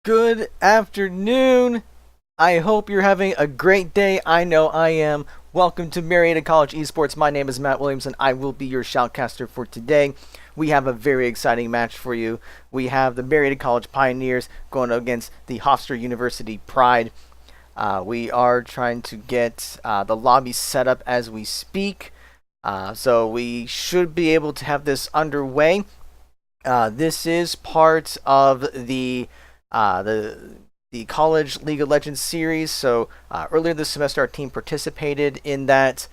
Good afternoon. I hope you're having a great day. I know I am. Welcome to Marietta College eSports. My name is Matt Williams, and I will be your shoutcaster for today. We have a very exciting match for you. We have the Marietta College Pioneers going against the Hofstra University Pride. We are trying to get the lobby set up as we speak, so we should be able to have this underway. This is part of the College League of Legends series. So earlier this semester, our team participated in that,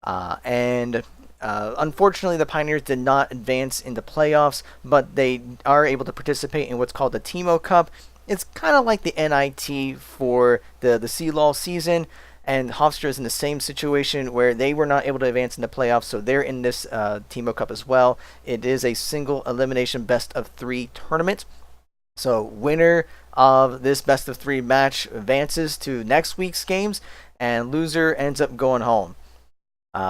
and unfortunately, the Pioneers did not advance into playoffs, but they are able to participate in what's called the Teemo Cup. It's kind of like the NIT for the CLOL season, and Hofstra is in the same situation where they were not able to advance into playoffs, so they're in this Teemo Cup as well. It is a single elimination best of 3 tournament. So winner of this best of 3 match advances to next week's games, and loser ends up going home.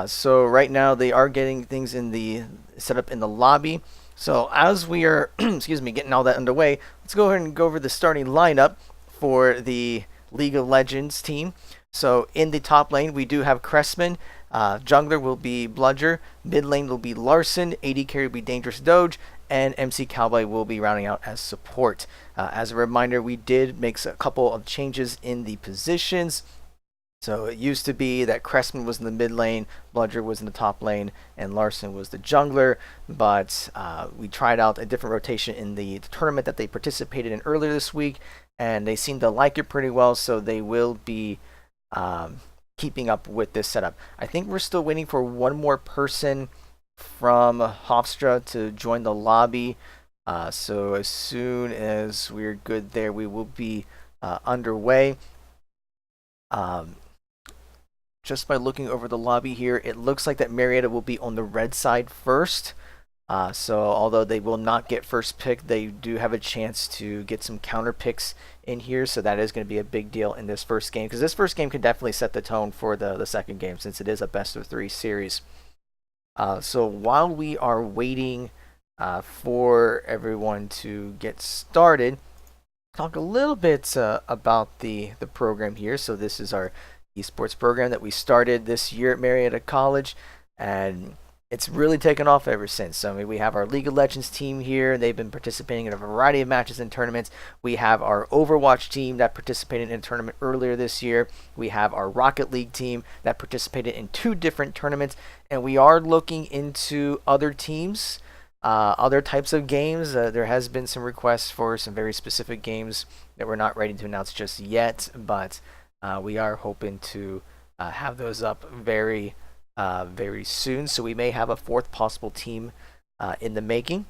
So right now they are getting things in the set up in the lobby. So as we are, excuse me, getting all that underway, let's go ahead and go over the starting lineup for the League of Legends team. So in the top lane, we do have Cressman. Jungler will be Bludger. Mid lane will be Larson. AD carry will be Dangerous Doge. And MC Cowboy will be rounding out as support. As a reminder, we did make a couple of changes in the positions. So it used to be that Cressman was in the mid lane, Bludger was in the top lane, and Larson was the jungler. But we tried out a different rotation in the tournament that they participated in earlier this week, and they seem to like it pretty well, so they will be keeping up with this setup. I think we're still waiting for one more person from Hofstra to join the lobby. So as soon as we're good there, we will be underway. Just by looking over the lobby here, it looks like that Marietta will be on the red side first. So although they will not get first pick, they do have a chance to get some counter picks in here. So that is going to be a big deal in this first game, because this first game could definitely set the tone for the second game, since it is a best of 3 series. So while we are waiting for everyone to get started, talk a little bit about the program here. So this is our esports program that we started this year at Marietta College, and it's really taken off ever since. So I mean, we have our League of Legends team here. They've been participating in a variety of matches and tournaments. We have our Overwatch team that participated in a tournament earlier this year. We have our Rocket League team that participated in 2 different tournaments. And we are looking into other teams, other types of games. There has been some requests for some very specific games that we're not ready to announce just yet. But we are hoping to have those up very soon, so we may have a 4th possible team in the making.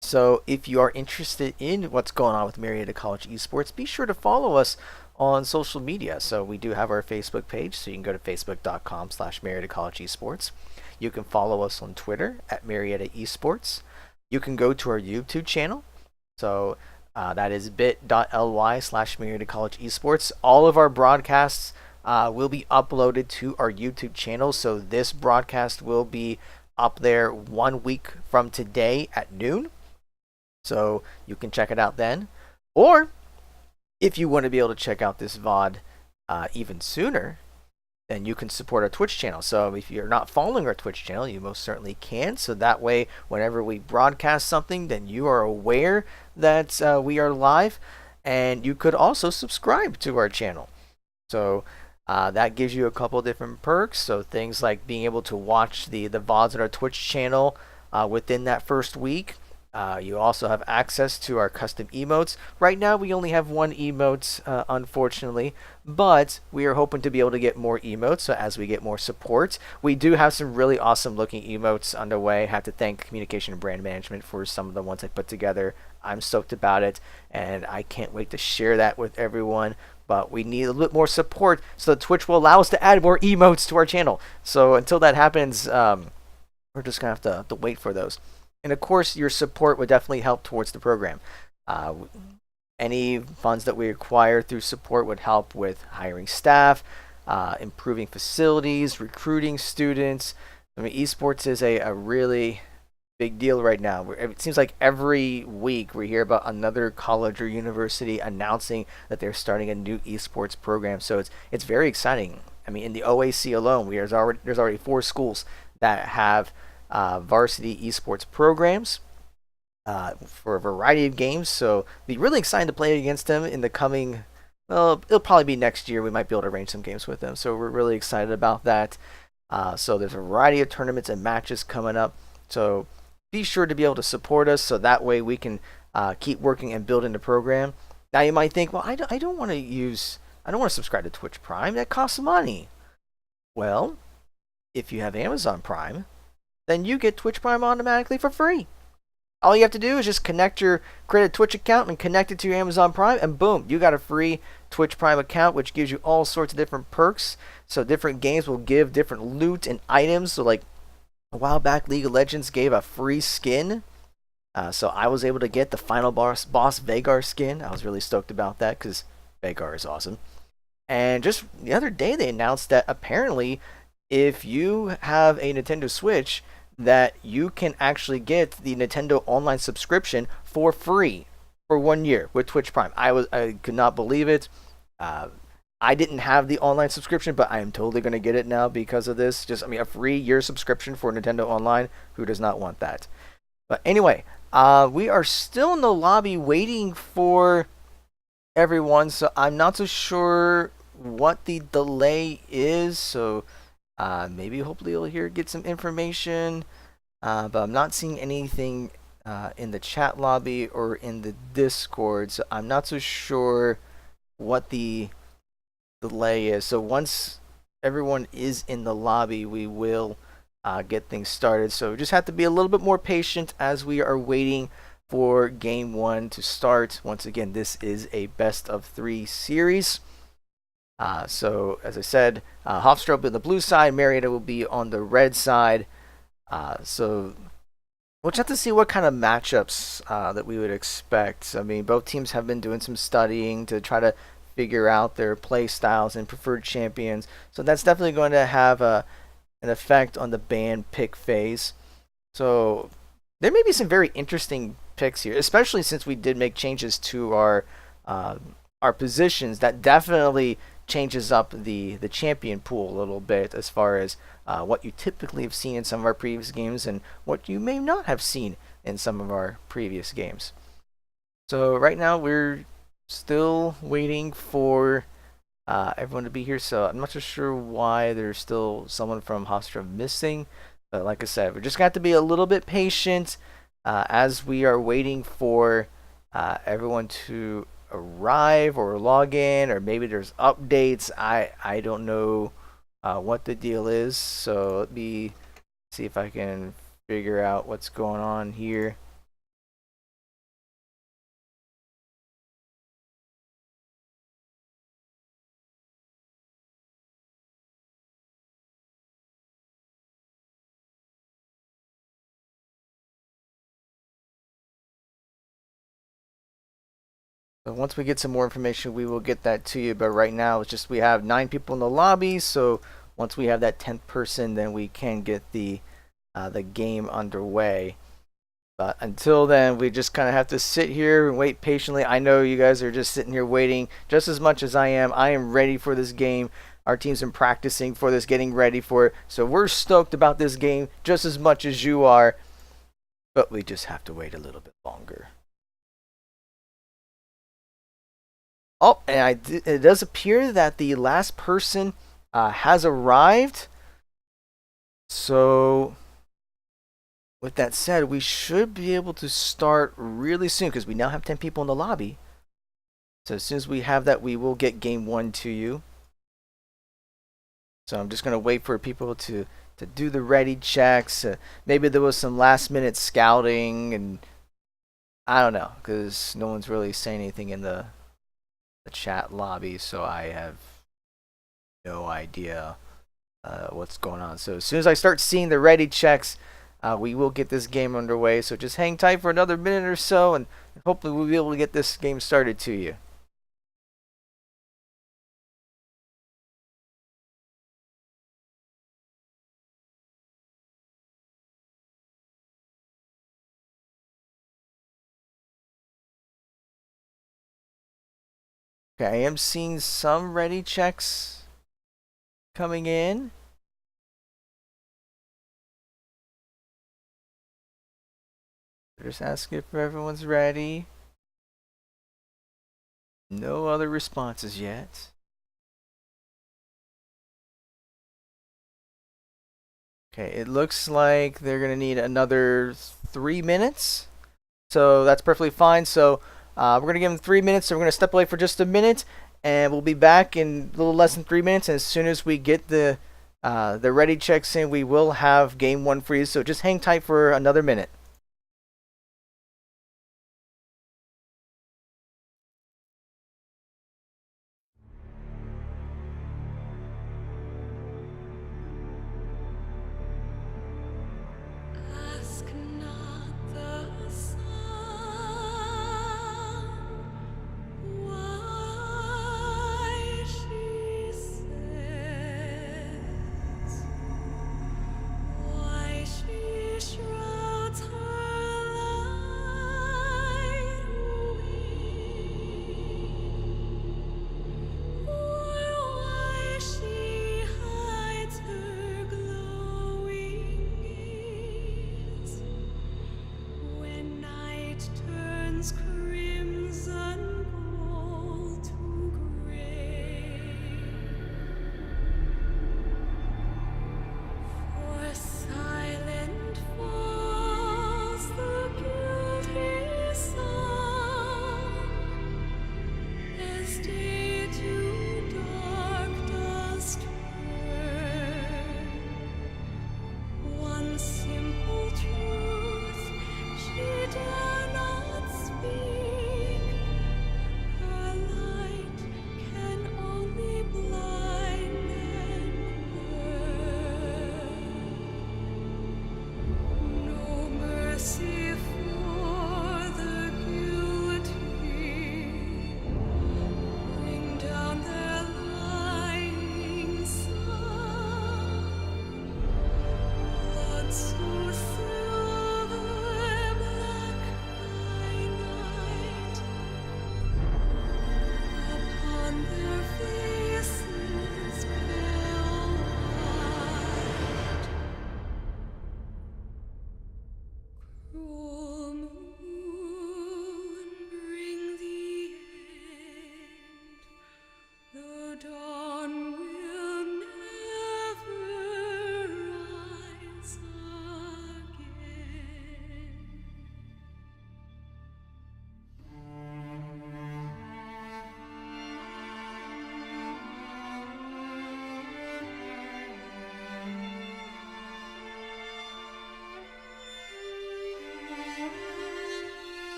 So if you are interested in what's going on with Marietta College eSports, be sure to follow us on social media. So we do have our Facebook page, so you can go to facebook.com/Marietta College eSports. You can follow us on Twitter at Marietta eSports. You can go to our YouTube channel, so that is bit.ly/Marietta College eSports. All of our broadcasts will be uploaded to our YouTube channel. So this broadcast will be up there 1 week from today at noon. So you can check it out then. Or if you want to be able to check out this VOD even sooner, then you can support our Twitch channel. So if you're not following our Twitch channel, you most certainly can. So that way, whenever we broadcast something, then you are aware that we are live. And you could also subscribe to our channel. So that gives you a couple different perks. So things like being able to watch the VODs on our Twitch channel within that first week. You also have access to our custom emotes. Right now we only have 1 emote, unfortunately, but we are hoping to be able to get more emotes. So as we get more support, we do have some really awesome looking emotes underway. I have to thank Communication and Brand Management for some of the ones I put together. I'm stoked about it, and I can't wait to share that with everyone. But we need a little bit more support so that Twitch will allow us to add more emotes to our channel. So until that happens, we're just going to have to wait for those. And of course, your support would definitely help towards the program. Any funds that we acquire through support would help with hiring staff, improving facilities, recruiting students. I mean, esports is a really big deal right now. It seems like every week we hear about another college or university announcing that they're starting a new esports program. So it's very exciting. I mean, in the OAC alone, there's already 4 schools that have varsity esports programs for a variety of games. So be really excited to play against them in the coming. Well, it'll probably be next year. We might be able to arrange some games with them. So we're really excited about that. So there's a variety of tournaments and matches coming up. So be sure to be able to support us so that way we can keep working and building the program. Now you might think, well, I don't want to subscribe to Twitch Prime. That costs money. Well, if you have Amazon Prime, then you get Twitch Prime automatically for free. All you have to do is just create a Twitch account and connect it to your Amazon Prime, and boom, you got a free Twitch Prime account, which gives you all sorts of different perks. So different games will give different loot and items. So like a while back, League of Legends gave a free skin. So I was able to get the final boss Veigar skin. I was really stoked about that because Veigar is awesome. And just the other day, they announced that apparently, if you have a Nintendo Switch, that you can actually get the Nintendo Online subscription for free for 1 year with Twitch Prime. I could not believe it. I didn't have the online subscription, but I am totally going to get it now because of this. A free year subscription for Nintendo Online. Who does not want that? But anyway, we are still in the lobby waiting for everyone, so I'm not so sure what the delay is. So maybe hopefully you'll get some information. But I'm not seeing anything in the chat lobby or in the Discord, so I'm not so sure what the delay is. So once everyone is in the lobby, we will get things started. So we just have to be a little bit more patient as we are waiting for game 1 to start. Once again, this is a best of 3 series. So as I said, Hofstra will be on the blue side, Marietta will be on the red side. So we'll just have to see what kind of matchups that we would expect. I mean, both teams have been doing some studying to try to figure out their play styles and preferred champions. So that's definitely going to have an effect on the ban pick phase. So there may be some very interesting picks here, especially since we did make changes to our positions. That definitely changes up the champion pool a little bit as far as what you typically have seen in some of our previous games and what you may not have seen in some of our previous games. So right now we're still waiting for everyone to be here. So I'm not so sure why there's still someone from Hofstra missing. But like I said, we're just going to have to be a little bit patient as we are waiting for everyone to arrive or log in, or maybe there's updates. I don't know what the deal is. So let me see if I can figure out what's going on here. So once we get some more information, we will get that to you. But right now, it's just we have 9 people in the lobby. So once we have that 10th person, then we can get the game underway. But until then, we just kind of have to sit here and wait patiently. I know you guys are just sitting here waiting just as much as I am. I am ready for this game. Our team's been practicing for this, getting ready for it. So we're stoked about this game just as much as you are. But we just have to wait a little bit longer. Oh, and it does appear that the last person has arrived. So with that said, we should be able to start really soon because we now have 10 people in the lobby. So as soon as we have that, we will get game 1 to you. So I'm just going to wait for people to do the ready checks. Maybe there was some last minute scouting, and I don't know, because no one's really saying anything in the chat lobby, so I have no idea what's going on. So as soon as I start seeing the ready checks, we will get this game underway. So just hang tight for another minute or so, and hopefully we'll be able to get this game started to you. Okay, I am seeing some ready checks coming in. Just asking if everyone's ready. No other responses yet. Okay, it looks like they're going to need another 3 minutes. So that's perfectly fine. So we're going to give them 3 minutes. So we're going to step away for just a minute. And we'll be back in a little less than 3 minutes. And as soon as we get the ready checks in, we will have game 1 for you. So just hang tight for another minute.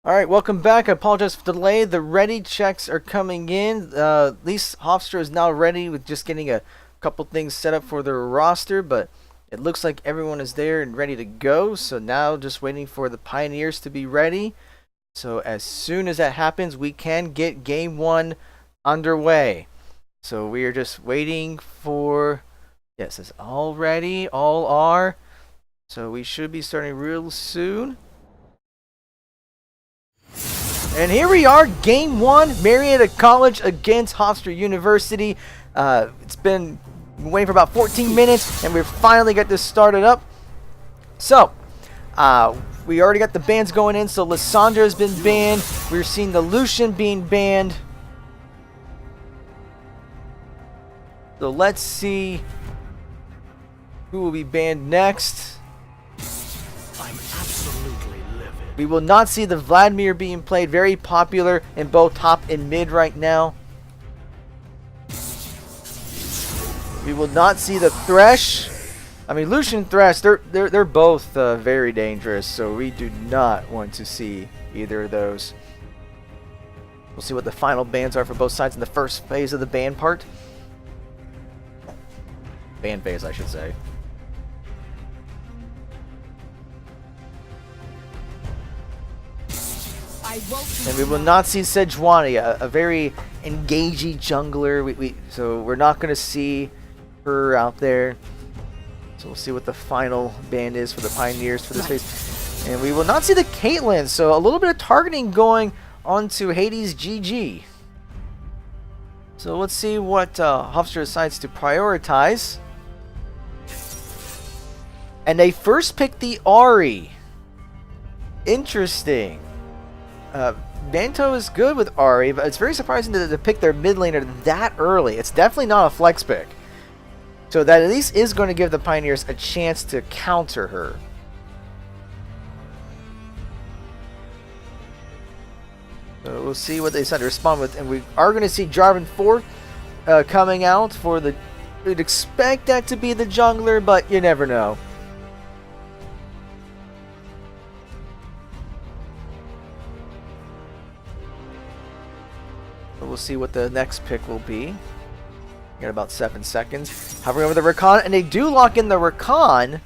All right, welcome back. I apologize for the delay. The ready checks are coming in. At least Hofstra is now ready with just getting a couple things set up for their roster, but it looks like everyone is there and ready to go. So now just waiting for the Pioneers to be ready. So as soon as that happens, we can get game 1 underway. So we are just waiting for, yes, it's all ready, all are. So we should be starting real soon. And here we are, game 1, Marietta College against Hofstra University. It's been waiting for about 14 minutes, and we finally got this started up. So, we already got the bans going in. So Lissandra has been banned. We're seeing the Lucian being banned. So let's see who will be banned next. I'm absolutely livid. We will not see the Vladimir being played. Very popular in both top and mid right now. We will not see the Thresh. I mean, Lucian Thresh, they're both very dangerous, so we do not want to see either of those. We'll see what the final bans are for both sides in the first phase of the ban part. Ban phase, I should say. And we will not see Sejuani, a very engaging jungler. So we're not going to see her out there. So we'll see what the final ban is for the Pioneers for this phase. And we will not see the Caitlyn. So a little bit of targeting going onto Hades GG. So let's see what Hofstra decides to prioritize. And they first picked the Ahri. Interesting. Banto is good with Ahri, but it's very surprising to pick their mid laner that early. It's definitely not a flex pick. So that at least is going to give the Pioneers a chance to counter her. So we'll see what they decide to respond with. And we are going to see Jarvan 4 coming out for the... We'd expect that to be the jungler, but you never know. We'll see what the next pick will be. Got about 7 seconds. Hovering over the Rakan, and they do lock in the Rakan.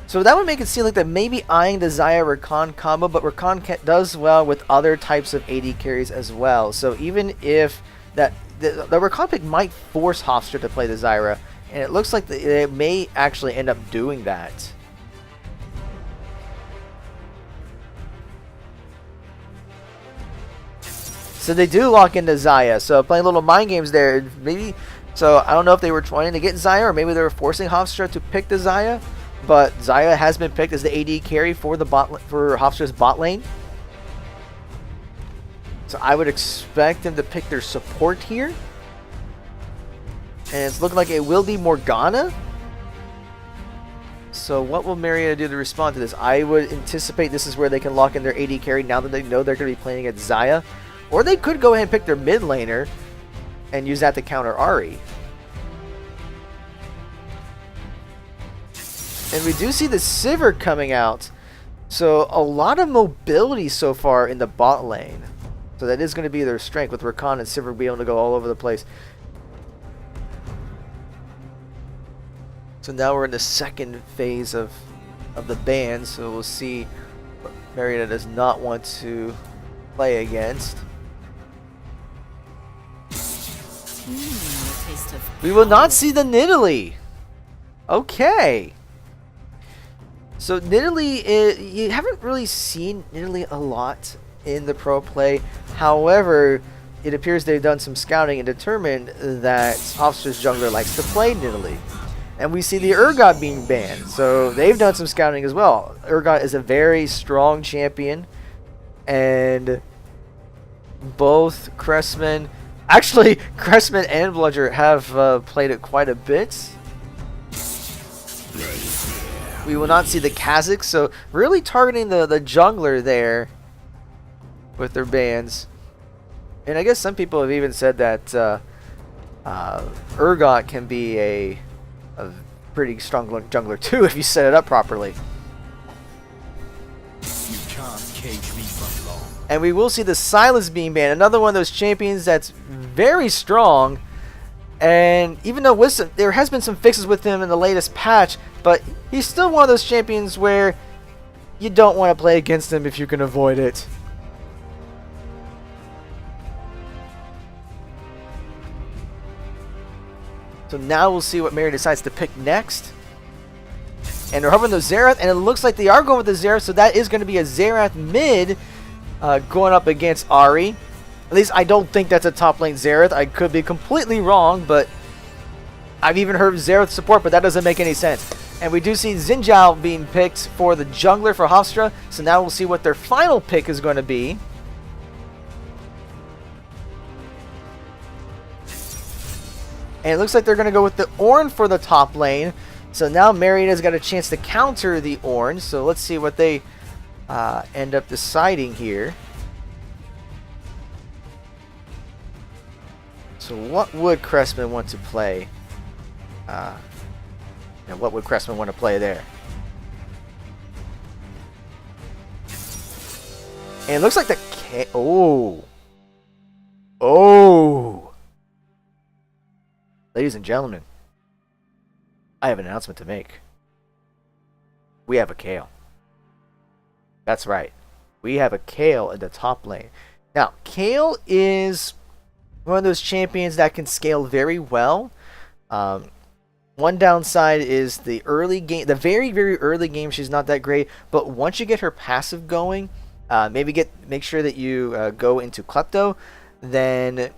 So that would make it seem like they're maybe eyeing the Xayah Rakan combo, but Rakan does well with other types of AD carries as well. So even if that the Rakan pick might force Hofstra to play the Xayah, and it looks like they may actually end up doing that. So they do lock into Xayah. So playing little mind games there, maybe. So I don't know if they were trying to get Xayah, or maybe they were forcing Hofstra to pick the Xayah. But Xayah has been picked as the AD carry for the for Hofstra's bot lane. So I would expect them to pick their support here. And it's looking like it will be Morgana. So what will Marietta do to respond to this? I would anticipate this is where they can lock in their AD carry now that they know they're going to be playing against Xayah. Or they could go ahead and pick their mid laner and use that to counter Ahri. And we do see the Sivir coming out. So a lot of mobility so far in the bot lane. So that is going to be their strength, with Rakan and Sivir being able to go all over the place. So now we're in the second phase of the ban. So we'll see what Marietta does not want to play against. We will not see the Nidalee. Okay. So Nidalee, you haven't really seen Nidalee a lot in the pro play. However, it appears they've done some scouting and determined that Hofstra's jungler likes to play Nidalee. And we see the Urgot being banned. So they've done some scouting as well. Urgot is a very strong champion. And both Cressman... Actually, Cressman and Bludger have played it quite a bit. We will not see the Kha'Zix, so really targeting the jungler there with their bans. And I guess some people have even said that Urgot can be a pretty strong jungler too if you set it up properly. You can't cage me for long. And we will see the Sylas being banned. Another one of those champions that's very strong. And even though there has been some fixes with him in the latest patch, but he's still one of those champions where you don't want to play against him if you can avoid it. So now we'll see what Mary decides to pick next. And they're hoping the Xerath, and it looks like they are going with the Xerath, so that is going to be a Xerath mid going up against Ahri. At least I don't think that's a top lane Xerath. I could be completely wrong, but I've even heard Xerath support, but that doesn't make any sense. And we do see Xin Zhao being picked for the jungler for Hofstra, so now we'll see what their final pick is going to be. And it looks like they're going to go with the Ornn for the top lane. So now Marietta's got a chance to counter the Ornn. So let's see what they end up deciding here. So So what would Cressman want to play? What would Cressman want to play there? And it looks like the Oh! Ladies and gentlemen, I have an announcement to make. We have a Kale. That's right. We have a Kale in the top lane. Now, Kale is one of those champions that can scale very well. One downside is the early game, the very, very early game, she's not that great. But once you get her passive going, make sure that you go into Klepto, then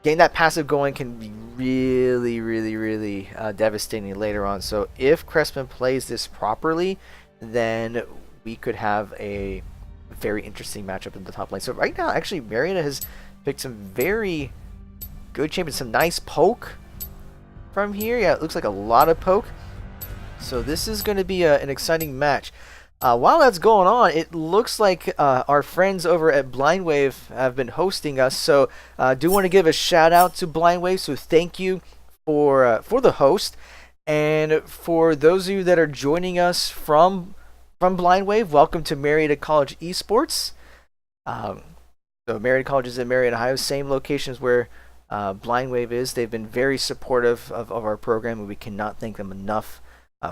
getting that passive going can be really, really, really devastating later on. So if Cressman plays this properly, then we could have a very interesting matchup in the top lane. So right now, actually, Marietta has picked some very good champions, some nice poke from here. Yeah, it looks like a lot of poke. So this is going to be an exciting match. While that's going on, it looks like our friends over at Blindwave have been hosting us. So I do want to give a shout out to Blindwave. So thank you for the host. And for those of you that are joining us from Blindwave, welcome to Marietta College eSports. So Marietta College is in Marietta, Ohio, same locations where Blindwave is. They've been very supportive of our program, and we cannot thank them enough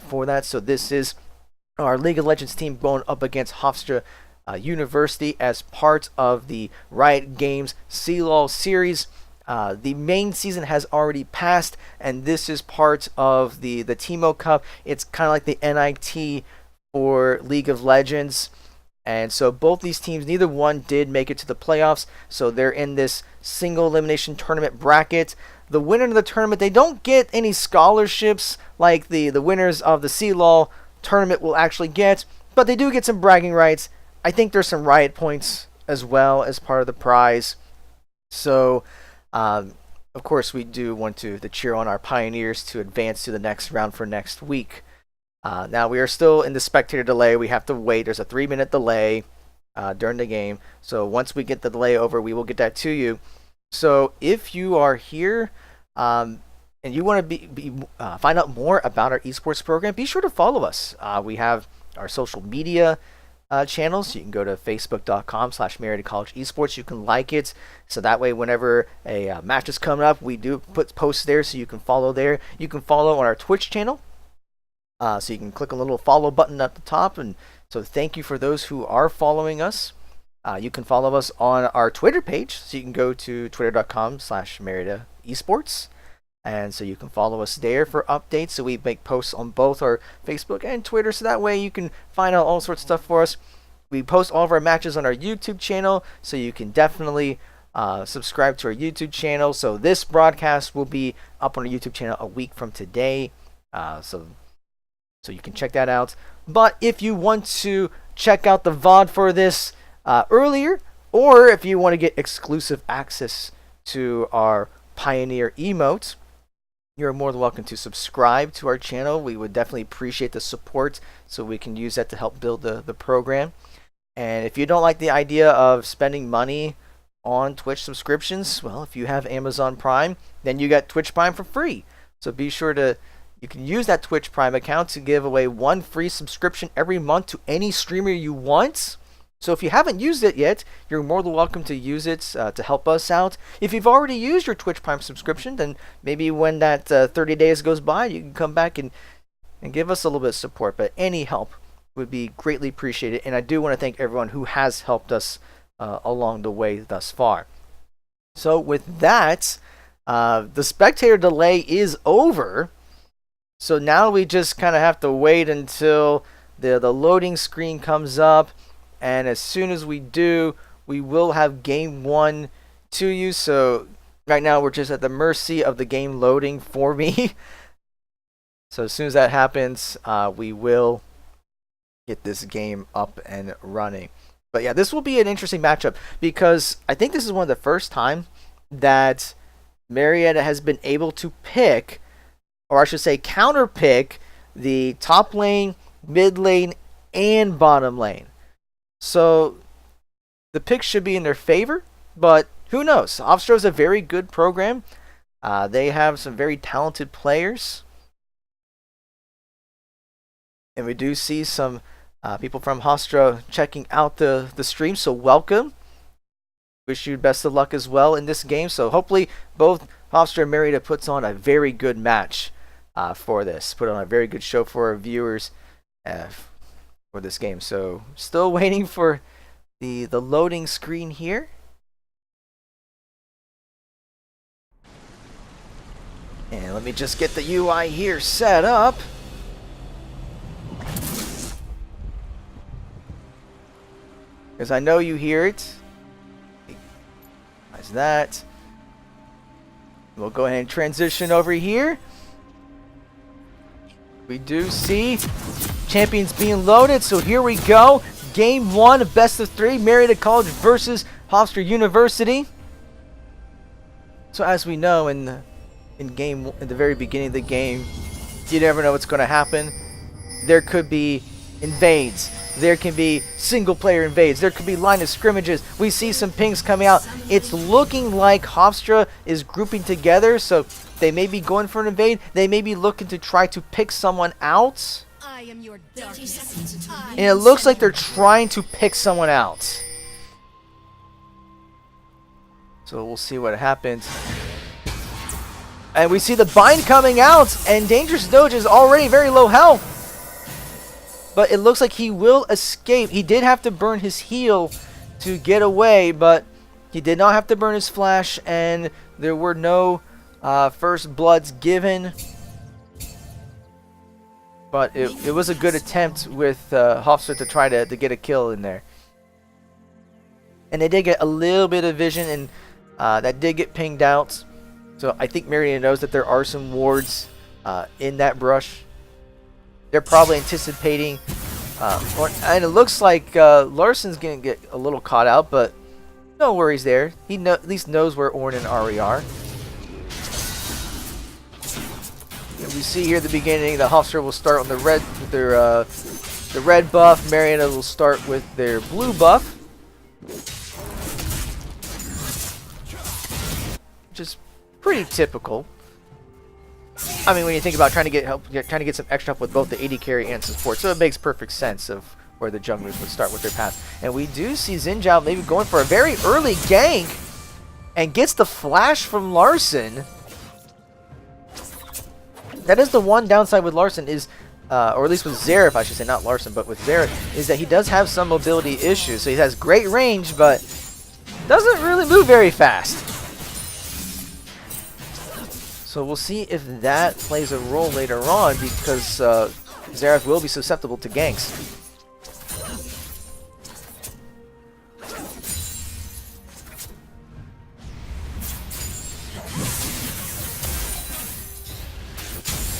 for that. So this is our League of Legends team going up against Hofstra University as part of the Riot Games CLOL series. The main season has already passed, and this is part of the Teemo Cup. It's kind of like the NIT for League of Legends. And so both these teams, neither one did make it to the playoffs. So they're in this single elimination tournament bracket. The winner of the tournament, they don't get any scholarships like the winners of the CLOL tournament will actually get, but they do get some bragging rights. I think there's some Riot points as well as part of the prize. So, of course, we do want to cheer on our Pioneers to advance to the next round for next week. Now, we are still in the spectator delay. We have to wait. There's a 3-minute delay during the game. So once we get the delay over, we will get that to you. So if you are here and you want to find out more about our esports program, be sure to follow us. We have our social media channels. You can go to facebook.com/Marietta College Esports. You can like it, so that way whenever a match is coming up, we do put posts there, so you can follow there. You can follow on our Twitch channel, so you can click on the little follow button at the top. And so thank you for those who are following us. You can follow us on our Twitter page, so you can go to twitter.com/Marietta Esports. And so you can follow us there for updates. So we make posts on both our Facebook and Twitter. So that way you can find out all sorts of stuff for us. We post all of our matches on our YouTube channel. So you can definitely subscribe to our YouTube channel. So this broadcast will be up on our YouTube channel a week from today. So you can check that out. But if you want to check out the VOD for this earlier, or if you want to get exclusive access to our Pioneer emotes, you're more than welcome to subscribe to our channel. We would definitely appreciate the support, so we can use that to help build the program. And if you don't like the idea of spending money on Twitch subscriptions, well, if you have Amazon Prime, then you got Twitch Prime for free. So be sure you can use that Twitch Prime account to give away one free subscription every month to any streamer you want. So if you haven't used it yet, you're more than welcome to use it to help us out. If you've already used your Twitch Prime subscription, then maybe when that 30 days goes by, you can come back and give us a little bit of support. But any help would be greatly appreciated. And I do want to thank everyone who has helped us along the way thus far. So with that, the spectator delay is over. So now we just kind of have to wait until the loading screen comes up. And as soon as we do, we will have game one to you. So right now we're just at the mercy of the game loading for me. So as soon as that happens, we will get this game up and running. But yeah, this will be an interesting matchup because I think this is one of the first time that Marietta has been able to pick, or I should say counter pick, the top lane, mid lane, and bottom lane. So the picks should be in their favor, but who knows? Hofstra is a very good program. They have some very talented players. And we do see some people from Hofstra checking out the stream, so welcome. Wish you best of luck as well in this game. So hopefully both Hofstra and Marietta puts on a very good match for this. Put on a very good show for our viewers for this game. So still waiting for the loading screen here. And let me just get the UI here set up. Because I know you hear it. As that. We'll go ahead and transition over here. We do see champions being loaded, so here we go. Game 1, best of 3, Marietta College versus Hofstra University. So as we know in the very beginning of the game, you never know what's going to happen. There could be invades. There can be single player invades. There could be line of scrimmages. We see some pings coming out. It's looking like Hofstra is grouping together, so they may be going for an invade. They may be looking to try to pick someone out. I am your darkness. And it looks like they're trying to pick someone out. So we'll see what happens. And we see the bind coming out, and Dangerous Doge is already very low health. But it looks like he will escape. He did have to burn his heal to get away, but he did not have to burn his flash, and there were no first bloods given. But it was a good attempt with Hofstra to try to get a kill in there. And they did get a little bit of vision, and that did get pinged out. So I think Marietta knows that there are some wards in that brush. They're probably anticipating, and it looks like Larson's going to get a little caught out, but no worries there. He at least knows where Orn and Ari are. And we see here at the beginning the Hofstra will start on the red with their the red buff. Marietta will start with their blue buff, which is pretty typical. I mean, when you think about trying to get some extra help with both the AD carry and support, so it makes perfect sense of where the junglers would start with their path. And we do see Xin Zhao maybe going for a very early gank, and gets the flash from Larson. That is the one downside with Larson is, or at least with Xerath, I should say, not Larson, but with Xerath, is that he does have some mobility issues. So he has great range, but doesn't really move very fast. So we'll see if that plays a role later on, because Xerath will be susceptible to ganks.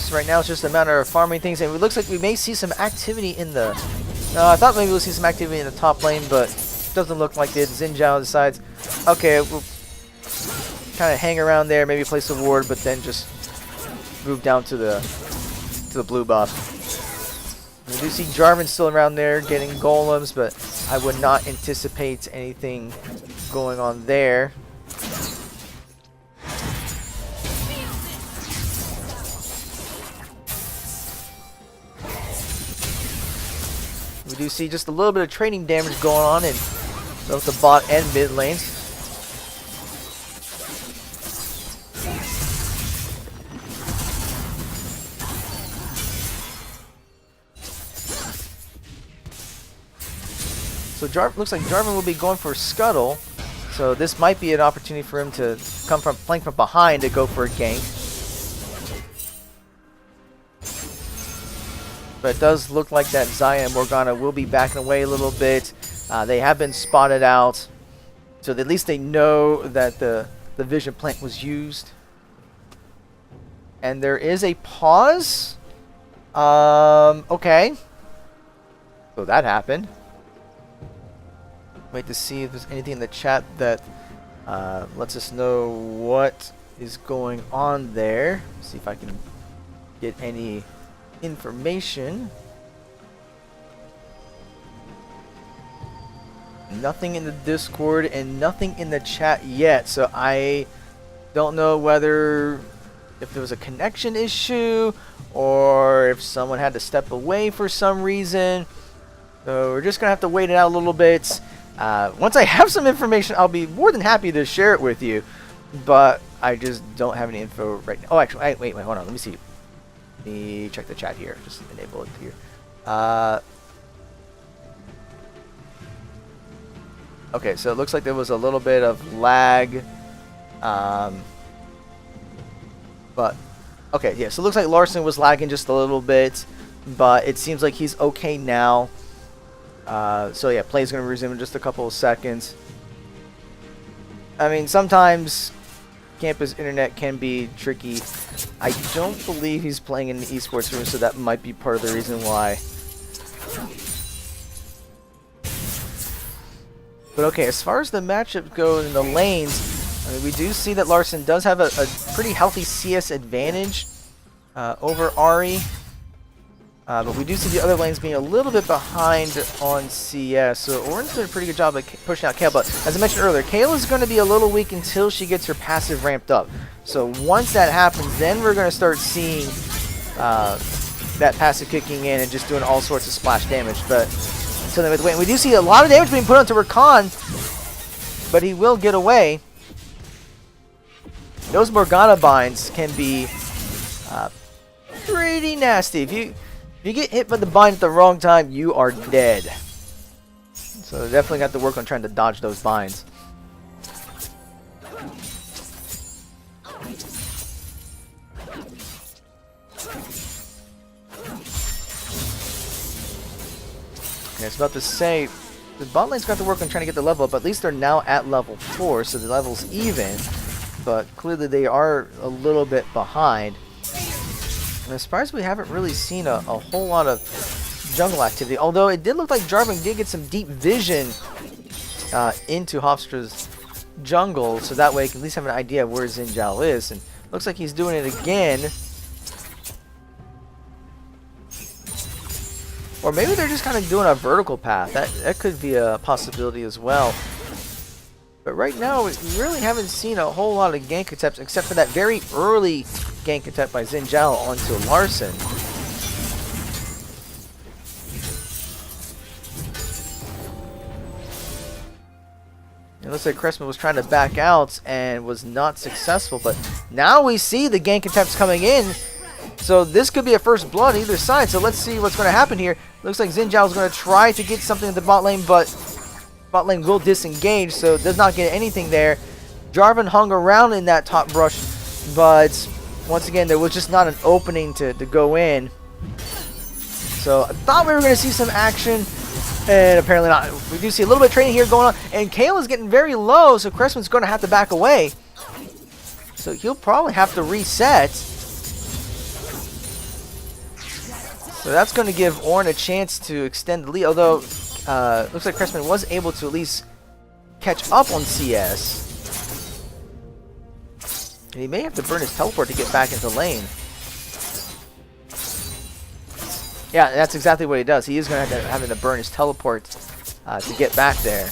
So right now it's just a matter of farming things, and it looks like we may see some activity in the... I thought maybe we'll see some activity in the top lane, but doesn't look like it. Xin Zhao decides, okay, we'll kind of hang around there, maybe place a ward, but then just move down to the blue buff. We do see Jarvan still around there getting golems, but I would not anticipate anything going on there. We do see just a little bit of trading damage going on in both the bot and mid lanes. So looks like Jarvan will be going for Scuttle, so this might be an opportunity for him to come from flank from behind to go for a gank. But it does look like that Xayah and Morgana will be backing away a little bit. They have been spotted out, so at least they know that the vision plant was used. And there is a pause. Okay. So that happened. Wait to see if there's anything in the chat that lets us know what is going on there. See if I can get any information. Nothing in the Discord and nothing in the chat yet, so I don't know whether if there was a connection issue or if someone had to step away for some reason. So we're just gonna have to wait it out a little bit. Once I have some information, I'll be more than happy to share it with you, but I just don't have any info right now. Oh, actually, wait, hold on. Let me see. Let me check the chat here. Just enable it here. Okay, so it looks like there was a little bit of lag. But, okay, yeah, so it looks like Larson was lagging just a little bit, but it seems like he's okay now. So yeah, play's going to resume in just a couple of seconds. I mean, sometimes campus internet can be tricky. I don't believe he's playing in the esports room, so that might be part of the reason why. But okay, as far as the matchup goes in the lanes, I mean, we do see that Larson does have a pretty healthy CS advantage over Ari. But we do see the other lanes being a little bit behind on CS. So Oren's did a pretty good job at pushing out Kale. But as I mentioned earlier, Kale is going to be a little weak until she gets her passive ramped up. So once that happens, then we're going to start seeing that passive kicking in and just doing all sorts of splash damage. But so then wait, we do see a lot of damage being put onto Rakan, but he will get away. Those Morgana binds can be pretty nasty. If you get hit by the bind at the wrong time, you are dead. So definitely got to work on trying to dodge those binds. I was about to say, the bot lane's got to work on trying to get the level up. At least they're now at level 4, so the level's even. But clearly they are a little bit behind. And as far as we haven't really seen a whole lot of jungle activity. Although it did look like Jarvan did get some deep vision into Hofstra's jungle. So that way you can at least have an idea of where Xin Zhao is. And looks like he's doing it again. Or maybe they're just kind of doing a vertical path. That could be a possibility as well. But right now, we really haven't seen a whole lot of gank attempts except for that very early gank attempt by Xin Zhao onto Larson. It looks like Cressman was trying to back out and was not successful. But now we see the gank attempts coming in. So this could be a first blood on either side. So let's see what's going to happen here. Looks like Xin Zhao is going to try to get something in the bot lane, but bot lane will disengage, so does not get anything there. Jarvan hung around in that top brush, but once again, there was just not an opening to go in. So I thought we were going to see some action, and apparently not. We do see a little bit of training here going on, and Kale is getting very low, so Cressman's going to have to back away. So he'll probably have to reset. So that's going to give Ornn a chance to extend the lead, although looks like Cressman was able to at least catch up on CS. And he may have to burn his teleport to get back into lane. Yeah, that's exactly what he does. He is going to have to burn his teleport to get back there.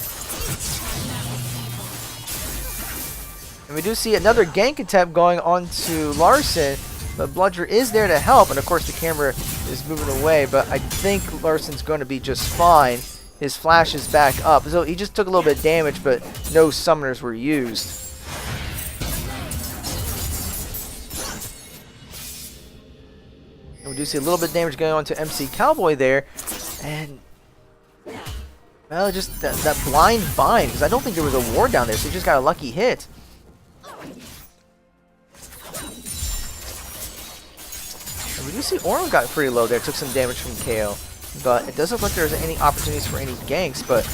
And we do see another gank attempt going on to Larson. But Bludger is there to help, and of course the camera is moving away, but I think Larson's going to be just fine. His flash is back up, so he just took a little bit of damage, but no summoners were used. And we do see a little bit of damage going on to MC Cowboy there, and well, just that blind bind, because I don't think there was a ward down there, so he just got a lucky hit. We do see Ornn got pretty low there, took some damage from KO, but it doesn't look like there's any opportunities for any ganks. But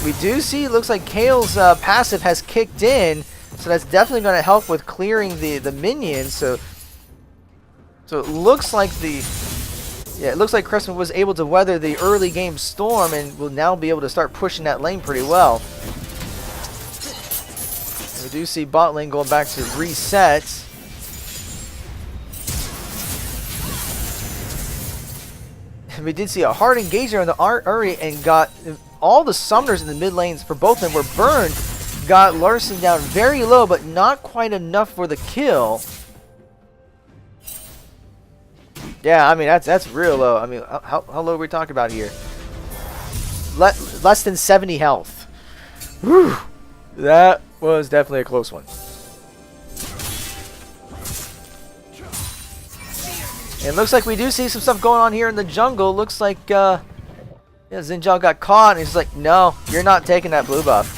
we do see, it looks like Kale's passive has kicked in, so that's definitely going to help with clearing the minions. So it looks like it looks like Cressman was able to weather the early game storm and will now be able to start pushing that lane pretty well. And we do see bot lane going back to reset. We did see a hard engager on the Uri and got all the summoners in the mid lanes for both of them were burned. Got Larson down very low, but not quite enough for the kill. Yeah, I mean, that's real low. I mean, how low are we talking about here? Less than 70 health. Whew. That was definitely a close one. It looks like we do see some stuff going on here in the jungle. Looks like yeah, Xin Zhao got caught, and he's like, no, you're not taking that blue buff.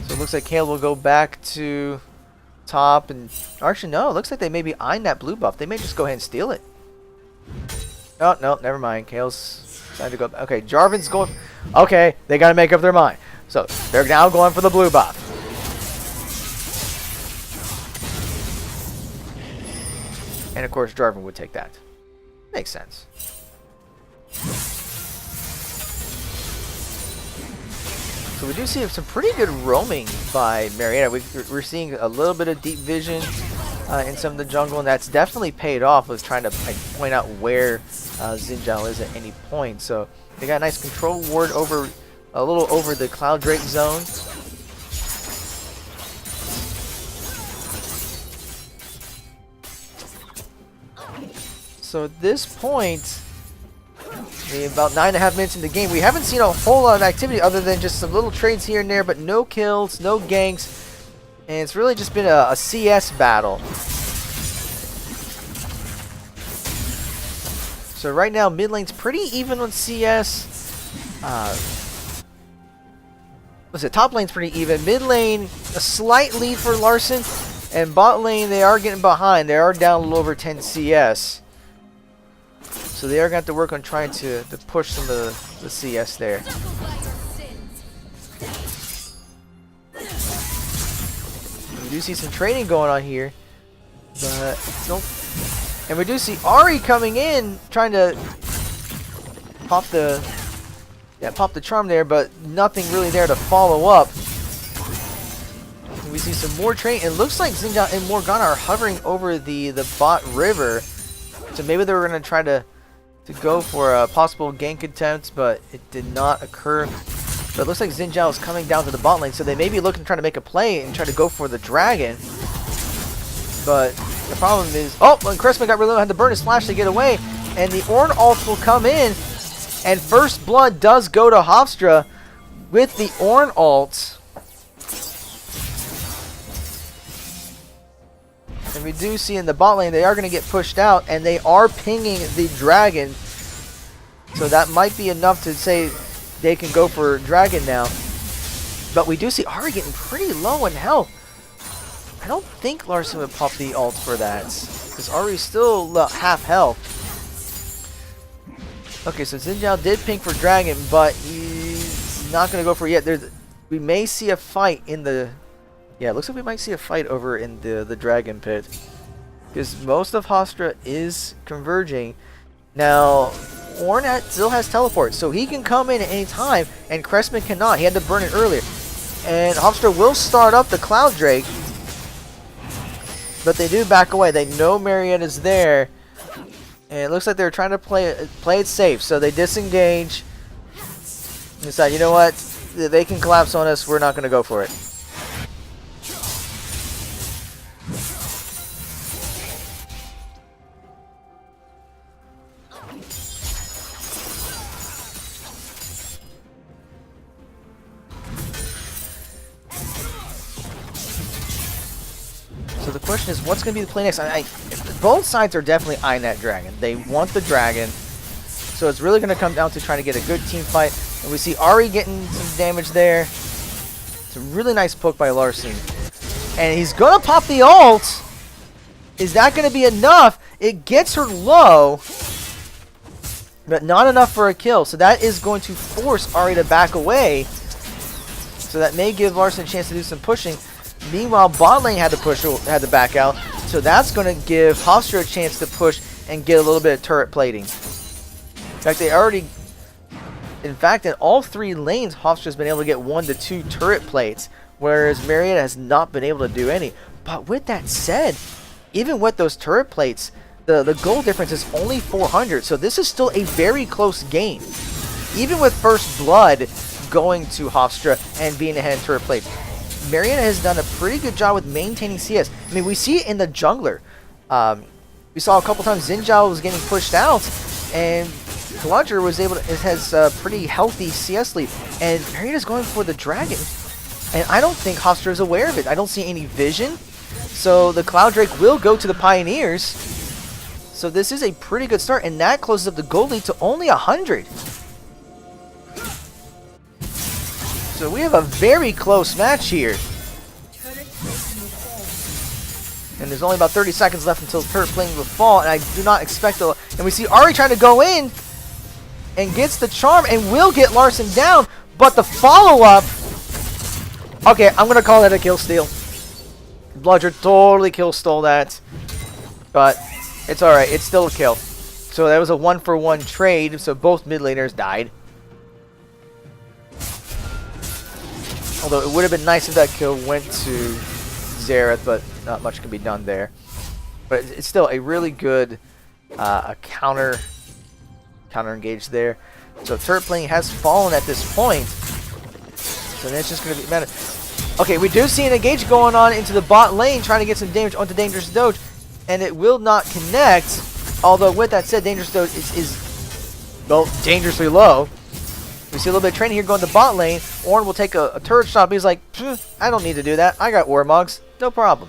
So it looks like Kale will go back to top, and actually no, it looks like they may be eyeing that blue buff. They may just go ahead and steal it. Oh, no, never mind. Kale's trying to go. Okay, Jarvan's going. Okay, they got to make up their mind. So they're now going for the blue buff. And of course, Jarvan would take that. Makes sense. So we do see some pretty good roaming by Marietta. We're seeing a little bit of deep vision in some of the jungle, and that's definitely paid off with trying to point out where Xin Zhao is at any point. So they got a nice control ward over a little over the Cloud Drake zone. So at this point, about 9.5 minutes in the game, we haven't seen a whole lot of activity other than just some little trades here and there, but no kills, no ganks, and it's really just been a CS battle. So right now, mid lane's pretty even on CS. Top lane's pretty even. Mid lane, a slight lead for Larson, and bot lane, they are getting behind. They are down a little over 10 CS. So they are going to have to work on trying to push some of the CS there. We do see some trading going on here, but nope. And we do see Ari coming in, trying to pop the charm there, but nothing really there to follow up. And we see some more trading. It looks like Xin Zhao and Morgana are hovering over the bot river, so maybe they were going to try to go for a possible gank attempt, but it did not occur. But it looks like Xin Zhao is coming down to the bot lane, so they may be looking to try to make a play and try to go for the dragon. But the problem is, oh, when Cressman got really low, had to burn his flash to get away, and the Ornn ult will come in, and first blood does go to Hofstra with the Ornn ult. And we do see in the bot lane, they are going to get pushed out, and they are pinging the dragon. So that might be enough to say they can go for dragon now. But we do see Ari getting pretty low in health. I don't think Larson would pop the ult for that, because Ari's still half health. Okay, so Xin Zhao did ping for dragon, but he's not going to go for it yet. We may see a fight in the... Yeah, it looks like we might see a fight over in the dragon pit, because most of Hofstra is converging. Now, Ornn still has teleport, so he can come in at any time, and Cressman cannot. He had to burn it earlier. And Hofstra will start up the Cloud Drake, but they do back away. They know Marietta's there, and it looks like they're trying to play it safe. So they disengage and decide, you know what, they can collapse on us. We're not going to go for it. So the question is, what's going to be the play next? Both sides are definitely eyeing that dragon. They want the dragon. So it's really going to come down to trying to get a good team fight. And we see Ari getting some damage there. It's a really nice poke by Larson. And he's going to pop the ult. Is that going to be enough? It gets her low, but not enough for a kill. So that is going to force Ari to back away. So that may give Larson a chance to do some pushing. Meanwhile, bot lane had to back out, so that's going to give Hofstra a chance to push and get a little bit of turret plating. In fact, in all three lanes, Hofstra's been able to get 1 to 2 turret plates, whereas Marietta has not been able to do any. But with that said, even with those turret plates, the goal difference is only 400, so this is still a very close game. Even with first blood going to Hofstra and being ahead in turret plate, Marietta has done a pretty good job with maintaining CS. I mean, we see it in the jungler. We saw a couple times Xin Zhao was getting pushed out, and Bludger was able to, has a pretty healthy CS lead, and Marietta's going for the dragon. And I don't think Hofstra is aware of it. I don't see any vision. So the Cloud Drake will go to the Pioneers. So this is a pretty good start, and that closes up the gold lead to only 100. So we have a very close match here. And there's only about 30 seconds left until turret plating will fall, and I do not expect a... And we see Ari trying to go in and gets the charm and will get Larson down, but the follow-up... Okay, I'm going to call that a kill steal. Bludger totally kill stole that, but it's alright, it's still a kill. So that was a 1-for-1 trade, so both mid laners died. Although it would have been nice if that kill went to Xerath, but not much can be done there. But it's still a really good a counter engage there. So turret plating has fallen at this point. So then it's just going to be a matter. Okay, we do see an engage going on into the bot lane, trying to get some damage onto Dangerous Doge, and it will not connect. Although with that said, Dangerous Doge is well, dangerously low. We see a little bit of training here going to bot lane. Ornn will take a turret shot. He's like, I don't need to do that. I got Warmogs. No problem.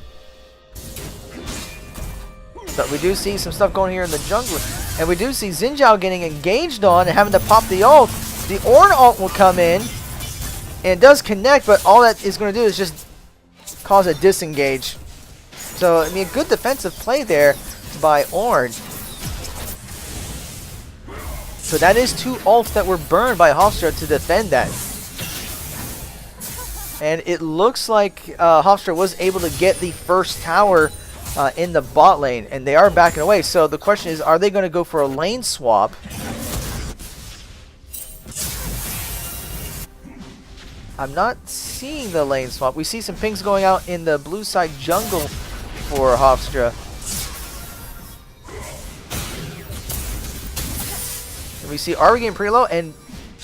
But we do see some stuff going here in the jungle. And we do see Xin Zhao getting engaged on and having to pop the ult. The Ornn ult will come in. And it does connect, but all that is going to do is just cause a disengage. So, I mean, a good defensive play there by Ornn. So that is 2 ults that were burned by Hofstra to defend that. And it looks like Hofstra was able to get the first tower in the bot lane, and they are backing away. So the question is, are they going to go for a lane swap? I'm not seeing the lane swap. We see some pings going out in the blue side jungle for Hofstra. We see Ari getting pretty low, and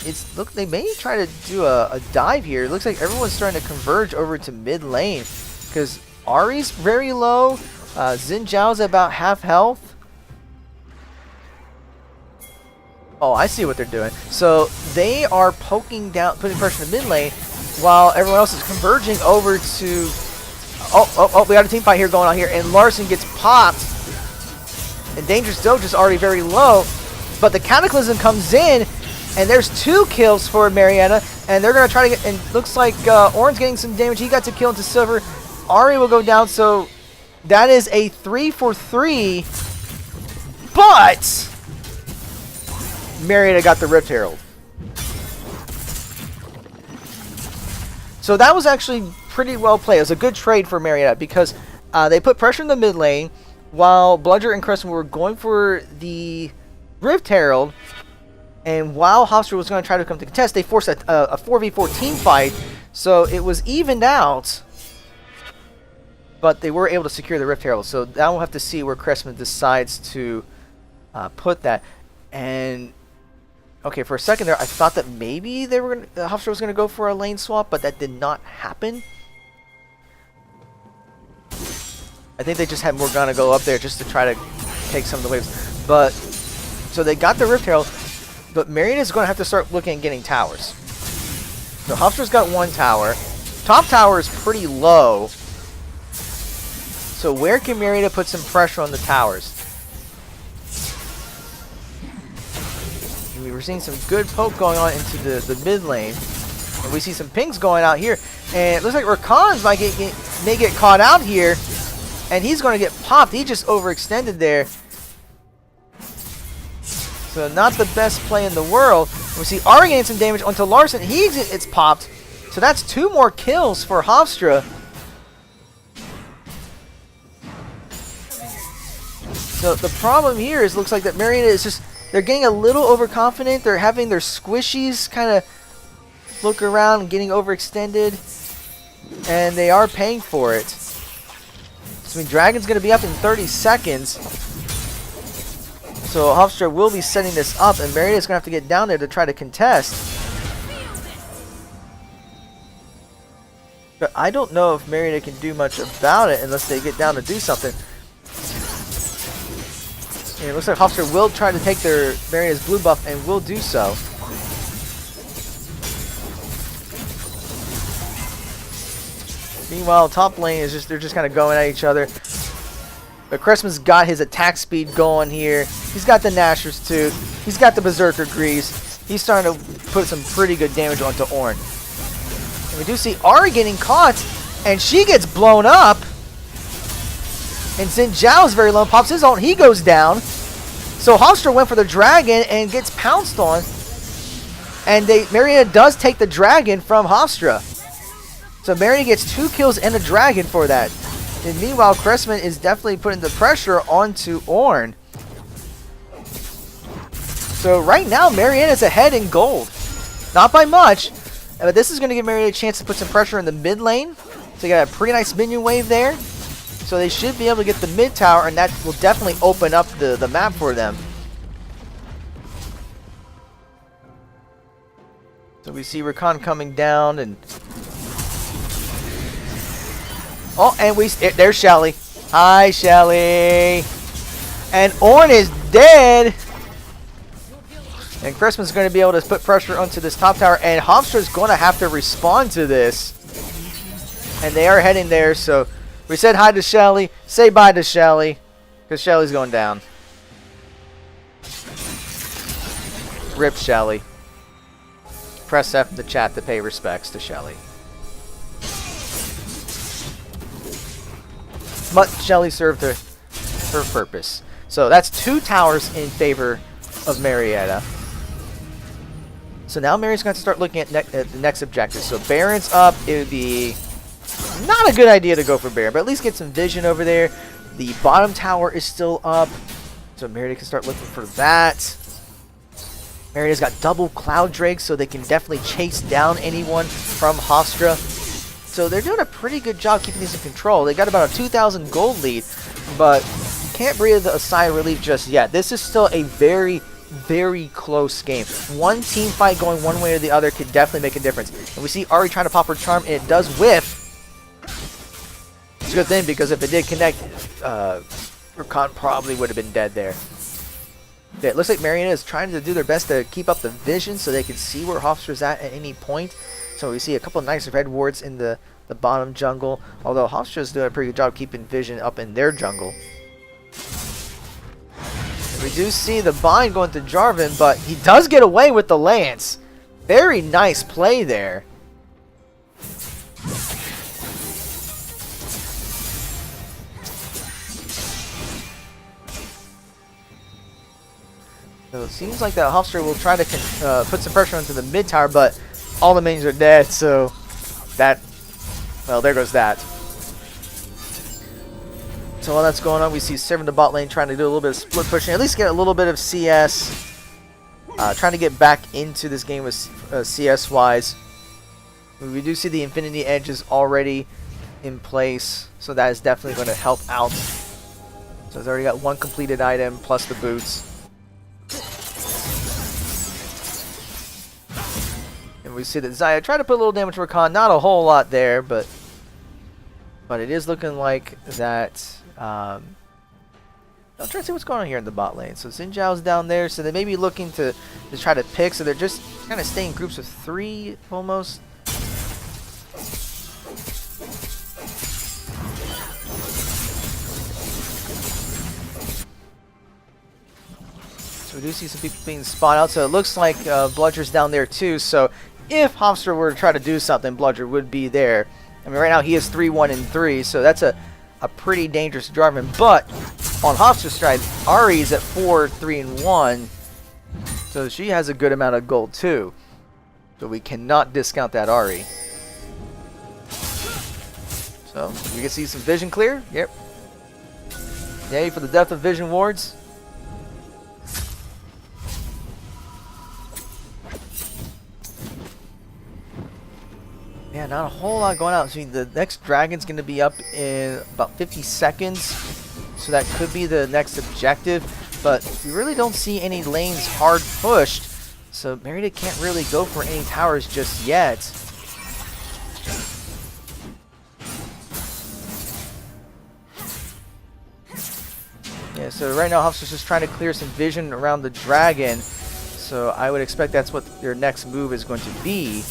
it's look, they may try to do a dive here. It looks like everyone's starting to converge over to mid lane because Ari's very low. Xin Zhao's about half health. Oh, I see what they're doing. So they are poking down, putting pressure in the mid lane, while everyone else is converging over to. Oh! We got a team fight here going on here, and Larson gets popped, and Dangerous Doge is already very low. But the Cataclysm comes in, and there's 2 kills for Marietta, and they're going to try to get, and looks like Ornn's getting some damage. He got to kill into Silver. Ari will go down, so that is a 3-for-3, but Marietta got the Rift Herald. So that was actually pretty well played. It was a good trade for Marietta because they put pressure in the mid lane, while Bludger and Crescent were going for the Rift Herald, and while Hofstra was going to try to come to contest, they forced a 4v4 team fight, so it was evened out, but they were able to secure the Rift Herald. So now we'll have to see where Crescent decides to put that. And okay, for a second there, I thought that maybe they were Hofstra was going to go for a lane swap, but that did not happen. I think they just had Morgana go up there just to try to take some of the waves, but. So they got the Rift Herald, but Marietta's going to have to start looking at getting towers. So Hofstra's got 1 tower. Top tower is pretty low. So where can Marietta put some pressure on the towers? And we were seeing some good poke going on into the mid lane. And we see some pings going out here. And it looks like Rakan's may get caught out here. And he's going to get popped. He just overextended there. So not the best play in the world. We see Ari getting some damage onto Larson. It's popped. So that's 2 more kills for Hofstra. So the problem here is looks like that Marietta is just, they're getting a little overconfident. They're having their squishies kind of look around and getting overextended. And they are paying for it. So I mean, Dragon's going to be up in 30 seconds. So Hofstra will be setting this up, and Marietta's going to have to get down there to try to contest. But I don't know if Marietta can do much about it unless they get down to do something. And it looks like Hofstra will try to take their Marietta's blue buff and will do so. Meanwhile, top lane is they're just kind of going at each other. But Christmas got his attack speed going here. He's got the Gnasher's Tooth. He's got the Berserker Grease. He's starting to put some pretty good damage onto Ornn. And we do see Ahri getting caught, and she gets blown up. And Xin Zhao's very low, pops his ult, he goes down. So Hofstra went for the dragon and gets pounced on. And Marietta does take the dragon from Hofstra. So Marietta gets 2 kills and a dragon for that. And meanwhile, Cressman is definitely putting the pressure onto Ornn. So right now, Marietta's ahead in gold. Not by much, but this is going to give Marietta a chance to put some pressure in the mid lane. So you got a pretty nice minion wave there. So they should be able to get the mid tower, and that will definitely open up the map for them. So we see Rakan coming down, and oh, and there's Shelly. Hi, Shelly. And Ornn is dead. And Cressman's going to be able to put pressure onto this top tower, and Hofstra's going to have to respond to this. And they are heading there, so we said hi to Shelly. Say bye to Shelly, because Shelly's going down. Rip Shelly. Press F in the chat to pay respects to Shelly. But Shelly served her purpose. So that's 2 towers in favor of Marietta. So now Marietta's going to start looking at the next objective. So Baron's up. It would be not a good idea to go for Baron, but at least get some vision over there. The bottom tower is still up. So Marietta can start looking for that. Marietta's got double Cloud Drake, so they can definitely chase down anyone from Hofstra. So they're doing a pretty good job keeping these in control. They got about a 2,000 gold lead, but can't breathe a sigh of relief just yet. This is still a very, very close game. One team fight going one way or the other could definitely make a difference. And we see Ahri trying to pop her charm, and it does whiff. It's a good thing, because if it did connect, Rakan probably would have been dead there. Yeah, it looks like Marietta is trying to do their best to keep up the vision so they can see where Hofstra's at any point. So we see a couple of nice red wards in the bottom jungle, although Hofstra's doing a pretty good job keeping vision up in their jungle. And we do see the bind going to Jarvan, but he does get away with the lance. Very nice play there. So it seems like that Hofstra will try to put some pressure onto the mid tower, but all the minions are dead, so that, well, there goes that. So while that's going on, we see Seven the bot lane trying to do a little bit of split pushing, at least get a little bit of CS, trying to get back into this game with CS wise. We do see the Infinity Edge is already in place, so that is definitely going to help out. So it's already got 1 completed item plus the boots. And we see that Xayah tried to put a little damage to Rakan, not a whole lot there, but it is looking like that. I'm trying to see what's going on here in the bot lane. So Xin Zhao's down there, so they may be looking to try to pick. So they're just kind of staying in groups of 3 almost. So we do see some people being spotted out. So it looks like Bludger's down there too. So if Hofstra were to try to do something, Bludger would be there. I mean, right now he is 3-1-3, so that's a pretty dangerous Jarvan. But on Hofstra's side, Ahri is at 4-3-1, so she has a good amount of gold too. So we cannot discount that Ahri. So you can see some vision clear. Yep. Yay for the depth of vision wards. Yeah, not a whole lot going out. So the next dragon's going to be up in about 50 seconds. So that could be the next objective. but we really don't see any lanes hard pushed. So Marietta can't really go for any towers just yet. Yeah, so right now Hofstra's just trying to clear some vision around the dragon. So I would expect that's what their next move is going to be.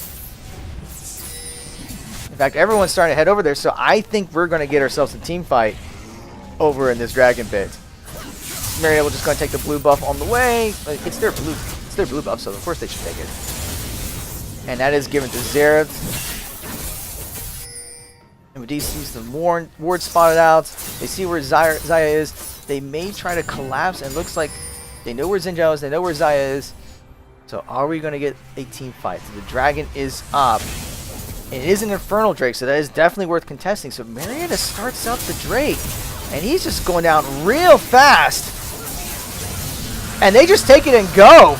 In fact, everyone's starting to head over there, so I think we're going to get ourselves a team fight over in this dragon pit. Marietta will just going to take the blue buff on the way. It's their blue buff, so of course they should take it. And that is given to Xerath. And MD sees the ward spotted out. They see where Xayah is. They may try to collapse, and looks like they know where Xin Zhao is. They know where Xayah is. So are we going to get a team fight? So the dragon is up. It is an Infernal Drake, so that is definitely worth contesting. So Marietta starts up the Drake, and he's just going down real fast. And they just take it and go.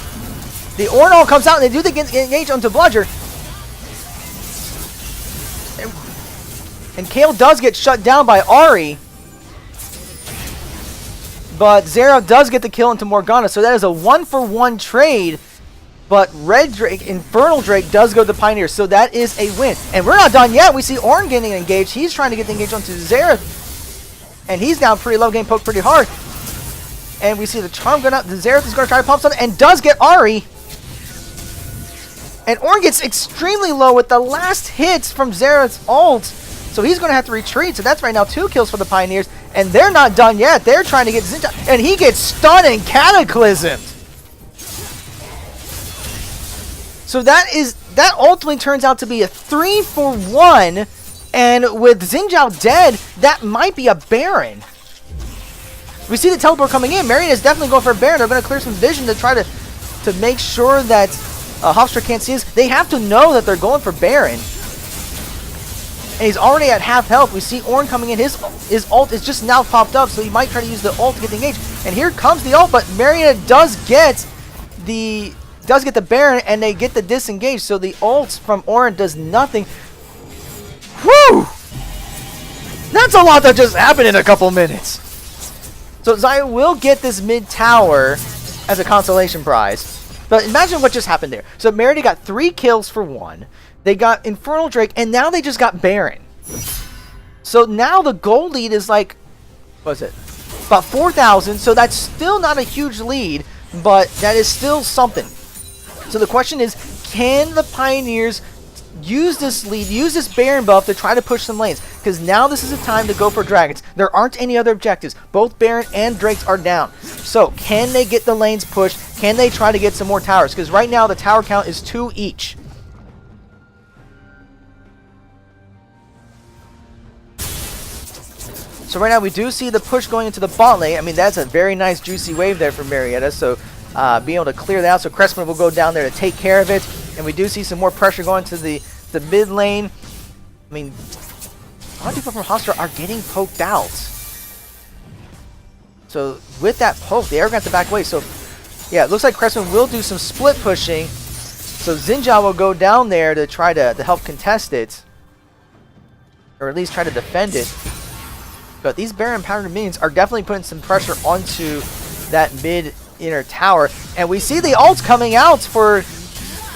The Ornal comes out, and they do the engage onto Bludger. And Kale does get shut down by Ahri. But Xerath does get the kill into Morgana, so that is a 1-for-1 trade. But Red Drake, Infernal Drake, does go to the Pioneer, so that is a win. And we're not done yet. We see Ornn getting engaged. He's trying to get the engage onto Xerath. And he's down pretty low, getting poked pretty hard. And we see the charm going out. The Xerath is going to try to pump something and does get Ahri. And Ornn gets extremely low with the last hits from Xerath's ult. So he's going to have to retreat. So that's right now 2 kills for the Pioneers. And they're not done yet. They're trying to get Xin Zhao. And he gets stunned and cataclysmed. So that ultimately turns out to be a 3-for-1. And with Xin Zhao dead, that might be a Baron. We see the teleport coming in. Marietta is definitely going for a Baron. They're going to clear some vision to try to make sure that Hofstra can't see us. They have to know that they're going for Baron. And he's already at half health. We see Ornn coming in. His ult is just now popped up, so he might try to use the ult to get the engage. And here comes the ult, but Marietta does get the Baron, and they get the disengage. So the ult from Ornn does nothing. Whew! That's a lot that just happened in a couple minutes. So Xayah will get this mid tower as a consolation prize. But imagine what just happened there. So Marietta got 3 kills for 1. They got Infernal Drake, and now they just got Baron. So now the gold lead is like, what is it? About 4,000. So that's still not a huge lead, but that is still something. So the question is, can the Pioneers use this lead, use this Baron buff to try to push some lanes? Because now this is a time to go for Dragons. There aren't any other objectives. Both Baron and Drakes are down. So can they get the lanes pushed? Can they try to get some more towers? Because right now the tower count is 2 each. So right now we do see the push going into the bot lane. I mean, that's a very nice juicy wave there for Marietta. So being able to clear that out. So Crestman will go down there to take care of it. And we do see some more pressure going to the mid lane. I mean, a lot of people from Hofstra are getting poked out. So with that poke, they are going to have to back away. So yeah, it looks like Crestman will do some split pushing. So Xin Zhao will go down there to try to help contest it. Or at least try to defend it. But these Baron Powder minions are definitely putting some pressure onto that mid inner tower. And we see the ults coming out for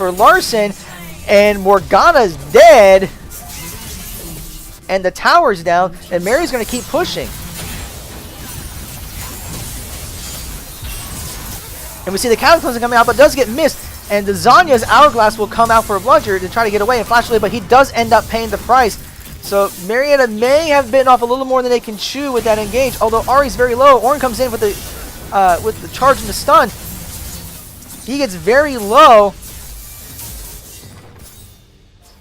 Larson. And Morgana's dead. And the tower's down. And Mary's going to keep pushing. And we see the Cataclysm coming out, but does get missed. And the Zanya's Hourglass will come out for a Bludger to try to get away and flash away, but he does end up paying the price. So Marietta may have bitten off a little more than they can chew with that engage, although Ahri's very low. Ornn comes in with the charge and the stun. He gets very low.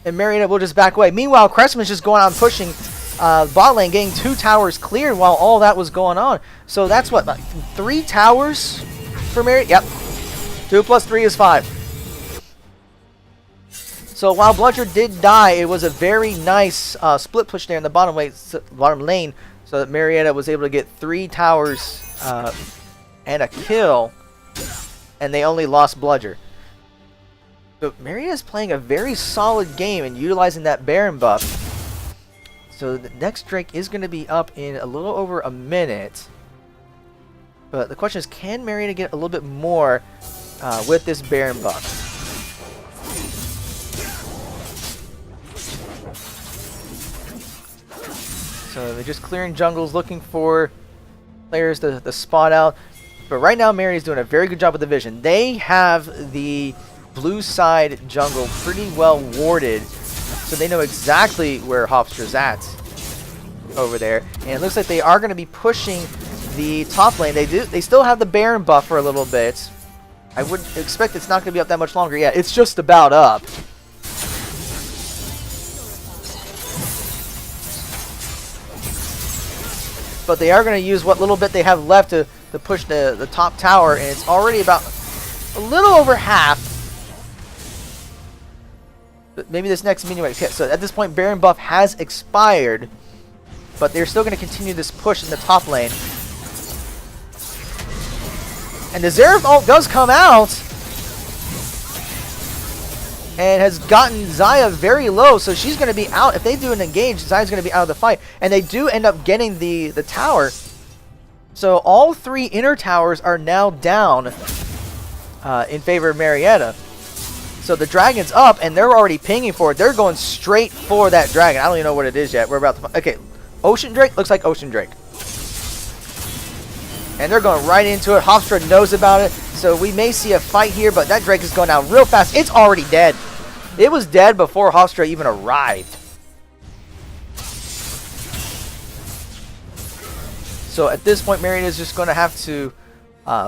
And Marietta will just back away. Meanwhile, Crestman's just going on pushing bot lane, getting 2 towers cleared while all that was going on. So that's what, like 3 towers for Marietta? Yep. 2 plus 3 is 5. So while Bludger did die, it was a very nice split push there in the bottom lane, so that Marietta was able to get 3 towers and a kill, and they only lost Bludger. So Marietta's playing a very solid game and utilizing that Baron buff. So the next Drake is going to be up in a little over a minute. But the question is, can Marietta get a little bit more with this Baron buff? So they're just clearing jungles, looking for players to spot out. But right now, Marietta's doing a very good job with the vision. They have the blue side jungle pretty well warded, so they know exactly where Hofstra's at over there. And it looks like they are going to be pushing the top lane. They still have the Baron buff for a little bit. I would expect it's not going to be up that much longer. Yeah, it's just about up. But they are going to use what little bit they have left to push the top tower, and it's already about a little over half. But maybe this next minion might hit. So at this point, Baron buff has expired, but they're still going to continue this push in the top lane. And the Xerath ult does come out and has gotten Xayah very low, so she's going to be out. If they do an engage, Xayah's going to be out of the fight. And they do end up getting the tower. So all 3 inner towers are now down in favor of Marietta. So the dragon's up, and they're already pinging for it. They're going straight for that dragon. I don't even know what it is yet. We're about to... Okay, Ocean Drake? Looks like Ocean Drake. And they're going right into it. Hofstra knows about it. So we may see a fight here, but that Drake is going out real fast. It's already dead. It was dead before Hofstra even arrived. So at this point, Marietta is just going to have to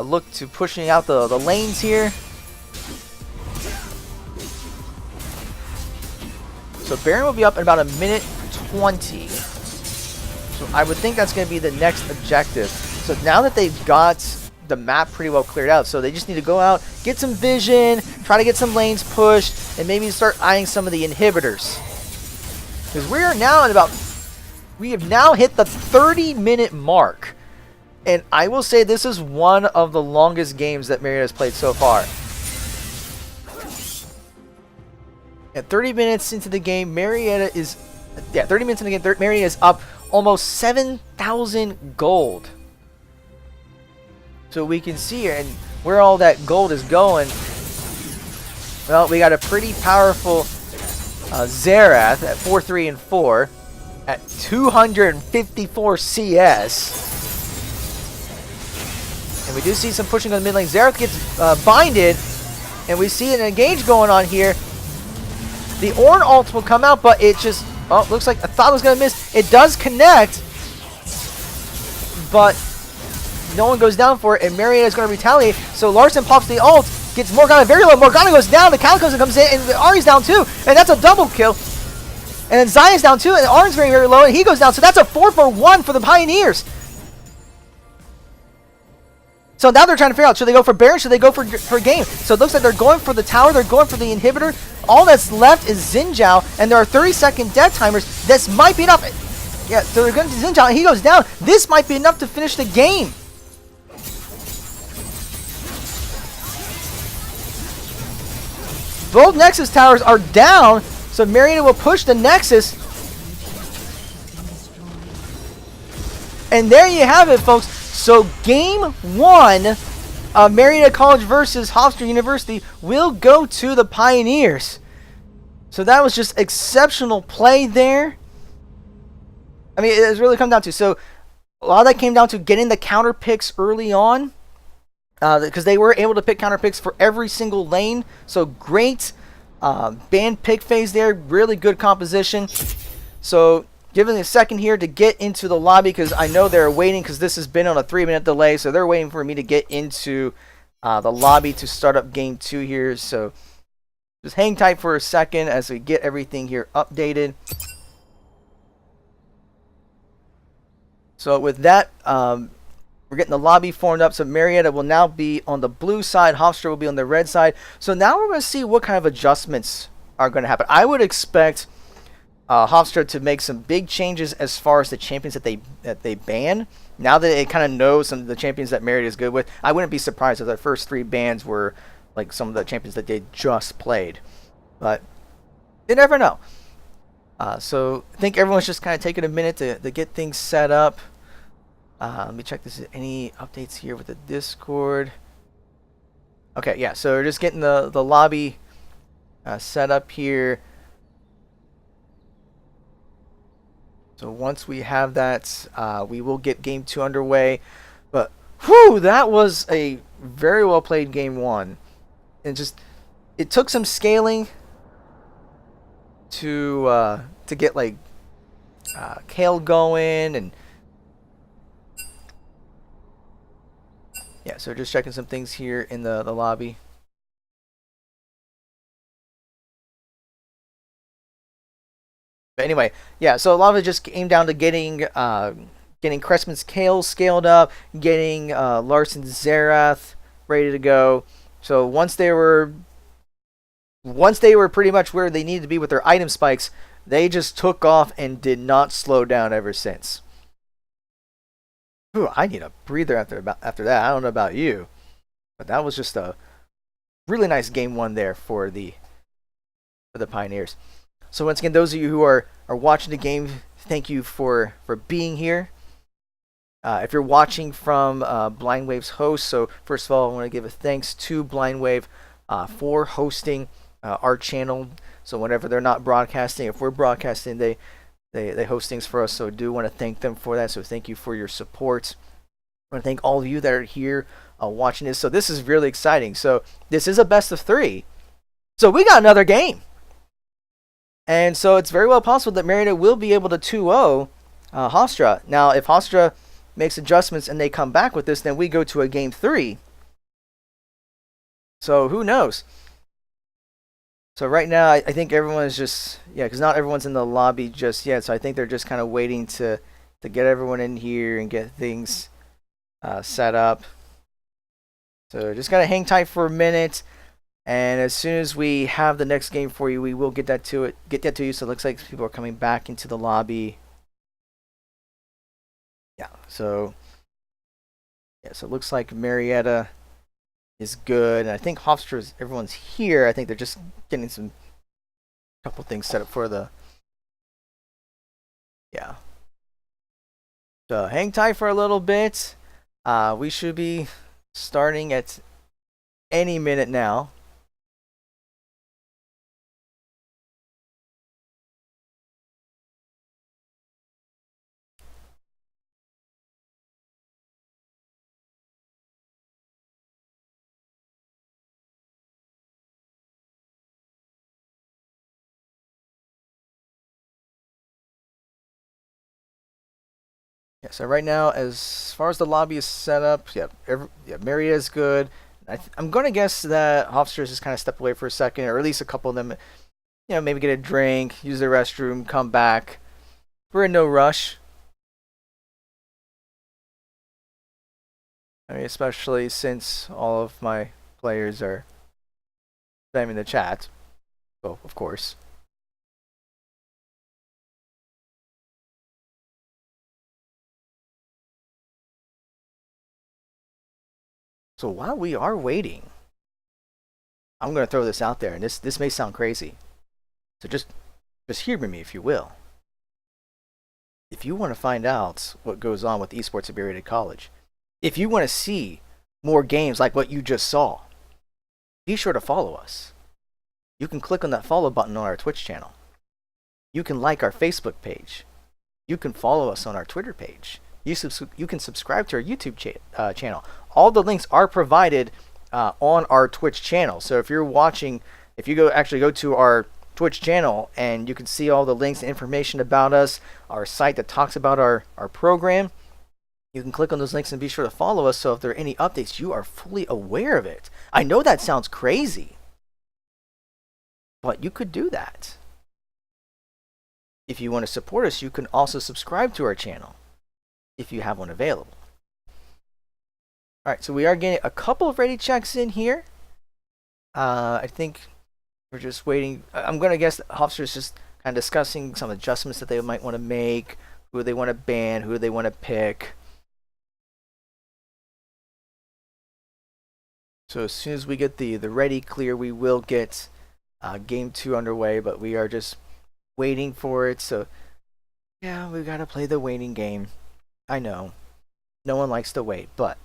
look to pushing out the lanes here. So Baron will be up in about 1:20. So I would think that's going to be the next objective. So now that they've got the map pretty well cleared out, so they just need to go out, get some vision, try to get some lanes pushed, and maybe start eyeing some of the inhibitors. Because we are now at we have now hit the 30-minute mark. And I will say this is one of the longest games that Marietta has played so far. At 30 minutes into the game, Marietta is... Yeah, 30 minutes into the game, Marietta is up almost 7,000 gold. So we can see here, and where all that gold is going, well, we got a pretty powerful Xerath at 4-3 and 4 at 254 CS. And we do see some pushing on the mid lane. Xerath gets binded, and we see an engage going on here. The Ornn ult will come out, but it just... Oh, looks like I thought it was going to miss. It does connect, but no one goes down for it, and Marietta is going to retaliate. So Larson pops the ult, gets Morgana very low. Morgana goes down, the Calicoes comes in, and Ahri's down too, and that's a double kill. And then Xayah's down too, and Arn's very, very low, and he goes down. So that's a 4-for-1 for the Pioneers. So now they're trying to figure out, should they go for Baron, should they go for game? So it looks like they're going for the tower, they're going for the inhibitor. All that's left is Xin Zhao, and there are 30-second death timers. This might be enough. Yeah, so they're going to Xin Zhao, and he goes down. This might be enough to finish the game. Both Nexus towers are down, so Marietta will push the Nexus. And there you have it, folks. So game 1 of Marietta College versus Hofstra University will go to the Pioneers. So that was just exceptional play there. I mean, it's really come down to, so a lot of that came down to getting the counter picks early on. Because they were able to pick counter picks for every single lane. So great band pick phase there. Really good composition. So giving a second here to get into the lobby, because I know they're waiting, because this has been on a 3-minute delay. So they're waiting for me to get into the lobby to start up game 2 here. So just hang tight for a second as we get everything here updated. So with that, we're getting the lobby formed up. So Marietta will now be on the blue side. Hofstra will be on the red side. So now we're going to see what kind of adjustments are going to happen. I would expect Hofstra to make some big changes as far as the champions that they ban. Now that it kind of knows some of the champions that Marietta is good with, I wouldn't be surprised if their first 3 bans were like some of the champions that they just played. But you never know. So I think everyone's just kind of taking a minute to get things set up. Let me check this. Any updates here with the Discord? Okay, yeah. So we're just getting the lobby set up here. So once we have that, we will get game 2 underway. But whew, that was a very well played game 1. And just it took some scaling to get like Kale going, and yeah, so just checking some things here in the lobby. But anyway, yeah, so a lot of it just came down to getting Cressman's Kale scaled up, getting Larson's Zerath ready to go. So once they were pretty much where they needed to be with their item spikes, they just took off and did not slow down ever since. Ooh, I need a breather after that. I don't know about you, but that was just a really nice game 1 there for the Pioneers. So once again, those of you who are watching the game, thank you for being here. If you're watching from Blindwave's host, so first of all, I want to give a thanks to Blindwave for hosting our channel. So whenever they're not broadcasting, if we're broadcasting, they host things for us. So I do want to thank them for that. So thank you for your support. I want to thank all of you that are here watching this. So this is really exciting. So this is a best of 3. So we got another game. And so it's very well possible that Marietta will be able to 2-0 Hofstra. Now, if Hofstra makes adjustments and they come back with this, then we go to a game 3. So who knows? So right now, I think everyone is just, because not everyone's in the lobby just yet. So I think they're just kind of waiting to get everyone in here and get things set up. So just gotta hang tight for a minute. And as soon as we have the next game for you, we will get that to you. So it looks like people are coming back into the lobby. Yeah, so it looks like Marietta is good, and I think Hofstra's everyone's here. I think they're just getting some couple things set up for the So hang tight for a little bit. We should be starting at any minute now. Yeah, so right now, as far as the lobby is set up, Marietta is good. I'm going to guess that Hofstra just kind of step away for a second, or at least a couple of them, maybe get a drink, use the restroom, come back. We're in no rush. I mean, especially since all of my players are spamming the chat. So, of course. So while we are waiting, I'm going to throw this out there, and this may sound crazy. So just humor me, if you will. If you want to find out what goes on with eSports at Marietta College, if you want to see more games like what you just saw, be sure to follow us. You can click on that follow button on our Twitch channel. You can like our Facebook page. You can follow us on our Twitter page. You can subscribe to our YouTube channel. All the links are provided on our Twitch channel. So if you're watching, if you go to our Twitch channel, and you can see all the links and information about us, our site that talks about our program, you can click on those links and be sure to follow us, so if there are any updates, you are fully aware of it. I know that sounds crazy, but you could do that. If you want to support us, you can also subscribe to our channel if you have one available. Alright, so we are getting a couple of ready checks in here. I think we're just waiting. I'm going to guess that Hofstra is just kind of discussing some adjustments that they might want to make, who they want to ban, who they want to pick. So as soon as we get the ready clear, we will get game 2 underway, but we are just waiting for it. So yeah, we've got to play the waiting game. I know. No one likes to wait, but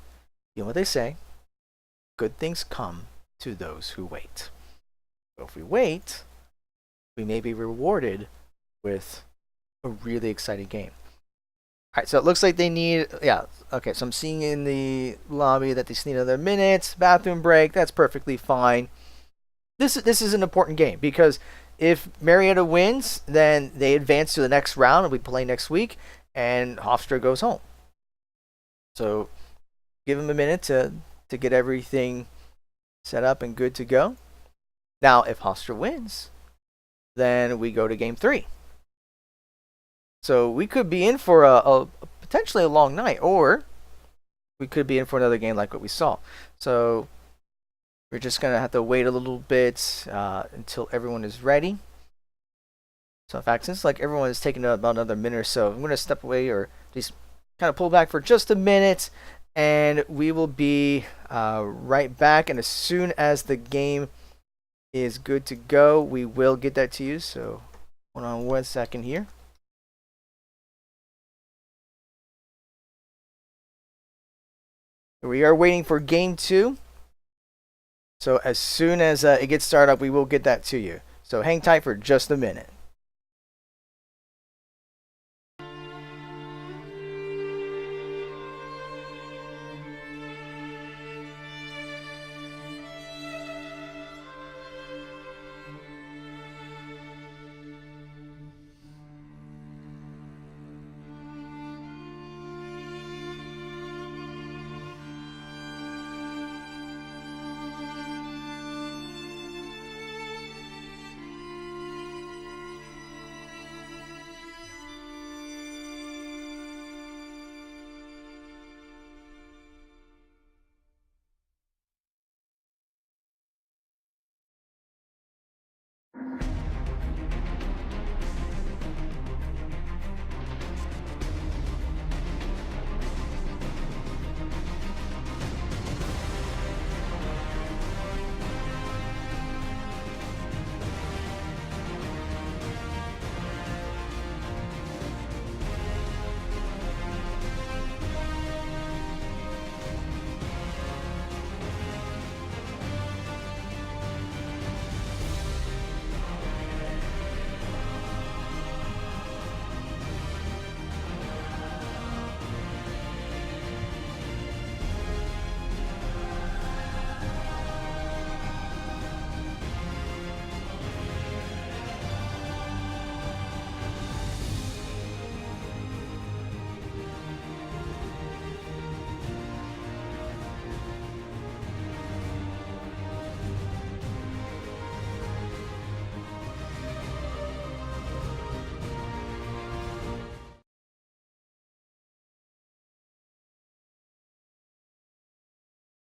you know what they say? Good things come to those who wait. So if we wait, we may be rewarded with a really exciting game. All right, so it looks like they need, yeah, okay, so I'm seeing in the lobby that they just need another minute, bathroom break, that's perfectly fine. This is an important game because if Marietta wins, then they advance to the next round and we play next week, and Hofstra goes home. So give them a minute to get everything set up and good to go. Now, if Hofstra wins, then we go to game 3. So we could be in for a potentially a long night, or we could be in for another game like what we saw. So we're just going to have to wait a little bit until everyone is ready. So in fact, since like everyone is taking about another minute or so, I'm going to step away or just kind of pull back for just a minute, and we will be right back. And as soon as the game is good to go, we will get that to you. So hold on 1 second here. We are waiting for game 2. So as soon as it gets started up, we will get that to you. So hang tight for just a minute.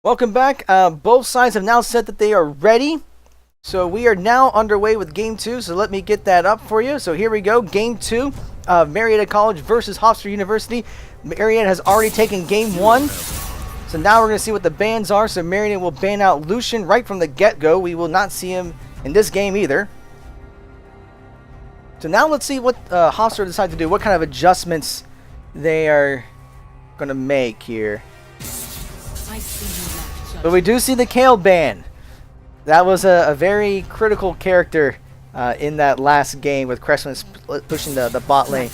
Welcome back. Both sides have now said that they are ready. So we are now underway with game 2. So let me get that up for you. So here we go. Game 2 of Marietta College versus Hofstra University. Marietta has already taken game 1. So now we're going to see what the bans are. So Marietta will ban out Lucian right from the get-go. We will not see him in this game either. So now let's see what Hofstra decide to do. What kind of adjustments they are going to make here. But we do see the Kale ban. That was a very critical character in that last game with Cressman pushing the bot lane.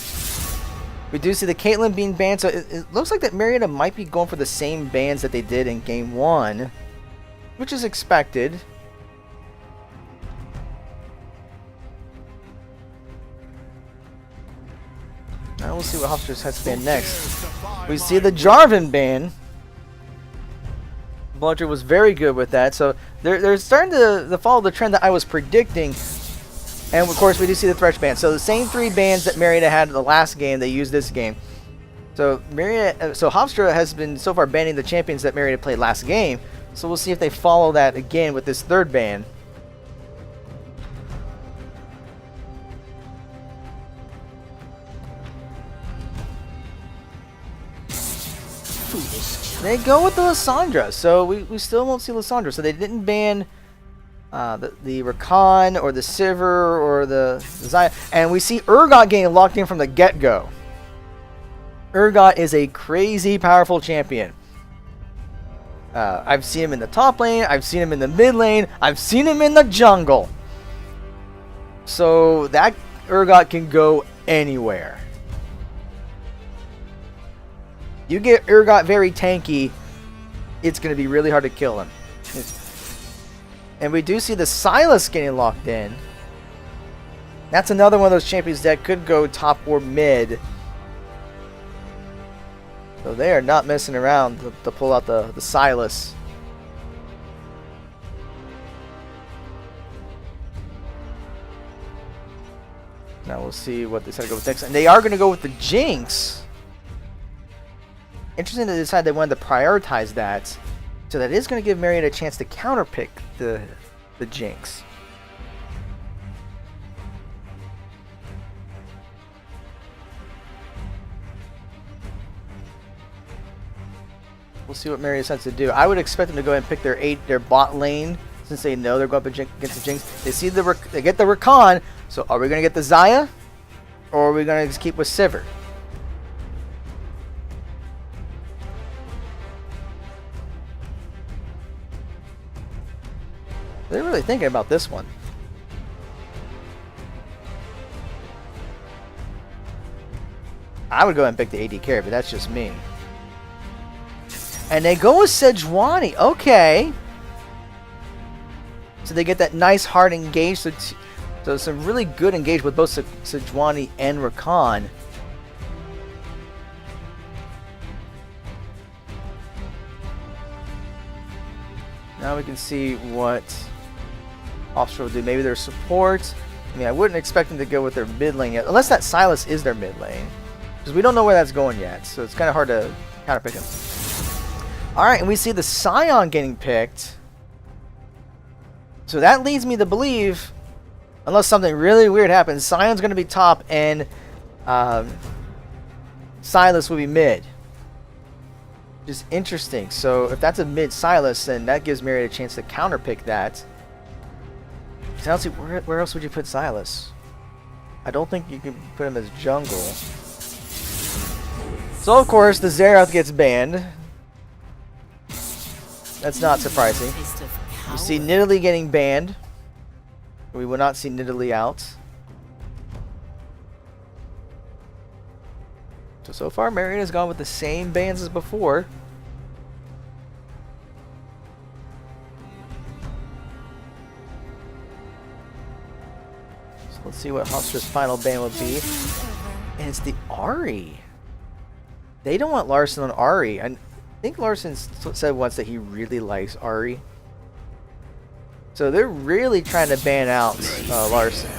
We do see the Caitlyn being banned, so it looks like that Marietta might be going for the same bans that they did in game 1, which is expected. Now we'll see what Hofstra has to ban next. We see the Jarvan ban. Bludger was very good with that, so they're starting to follow the trend that I was predicting. And of course we do see the Thresh ban. So the same 3 bans that Marietta had in the last game, they used this game. So Hofstra has been so far banning the champions that Marietta played last game. So we'll see if they follow that again with this 3rd ban. They go with the Lissandra, so we still won't see Lissandra. So they didn't ban the Rakan or the Sivir or the Xayah. And we see Urgot getting locked in from the get-go. Urgot is a crazy powerful champion. I've seen him in the top lane, I've seen him in the mid lane, I've seen him in the jungle. So that Urgot can go anywhere. You get Urgot very tanky, it's going to be really hard to kill him. And we do see the Sylas getting locked in. That's another one of those champions that could go top or mid. So they are not messing around to pull out the Sylas. Now we'll see what they decide to go with next. And they are going to go with the Jinx. Interesting to decide they wanted to prioritize that. So that is going to give Marietta a chance to counterpick the Jinx. We'll see what Marietta decides to do. I would expect them to go ahead and pick their bot lane, since they know they're going up against the Jinx. They see they get the Rakan. So are we going to get the Xayah, or are we going to just keep with Sivir? They're really thinking about this one. I would go ahead and pick the AD carry, but that's just me. And they go with Sejuani. Okay. So they get that nice hard engage. So some really good engage with both Sejuani and Rakan. Now we can see what Hofstra will do. Maybe their support. I mean, I wouldn't expect them to go with their mid lane yet. Unless that Sylas is their mid lane. Because we don't know where that's going yet. So it's kind of hard to counterpick him. Alright, and we see the Sion getting picked. So that leads me to believe, unless something really weird happens, Sion's going to be top and Sylas will be mid. Which is interesting. So if that's a mid Sylas, then that gives Marietta a chance to counterpick that. I don't see where else would you put Sylas? I don't think you can put him as jungle. So of course the Xerath gets banned. That's not surprising. You see Nidalee getting banned. We will not see Nidalee out. So far Marietta's gone with the same bans as before. So let's see what Hofstra's final ban will be. And it's the Ahri. They don't want Larson on Ahri. I think Larson said once that he really likes Ahri. So they're really trying to ban out Larson.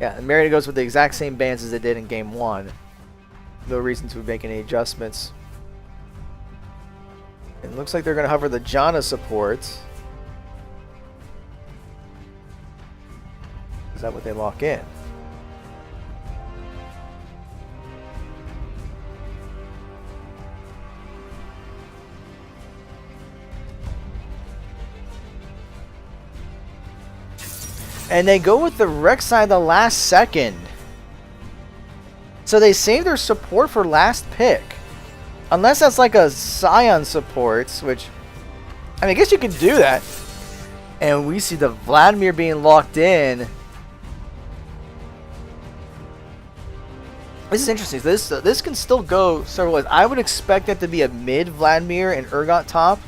Yeah, and Marietta goes with the exact same bans as they did in game 1. No reason to make any adjustments. It looks like they're going to hover the Janna support. Is that what they lock in? And they go with the Rek'Sai the last second. So they save their support for last pick. Unless that's like a Sion support, which, I mean, I guess you could do that. And we see the Vladimir being locked in. This is interesting. This can still go several ways. I would expect that to be a mid Vladimir and Urgot top.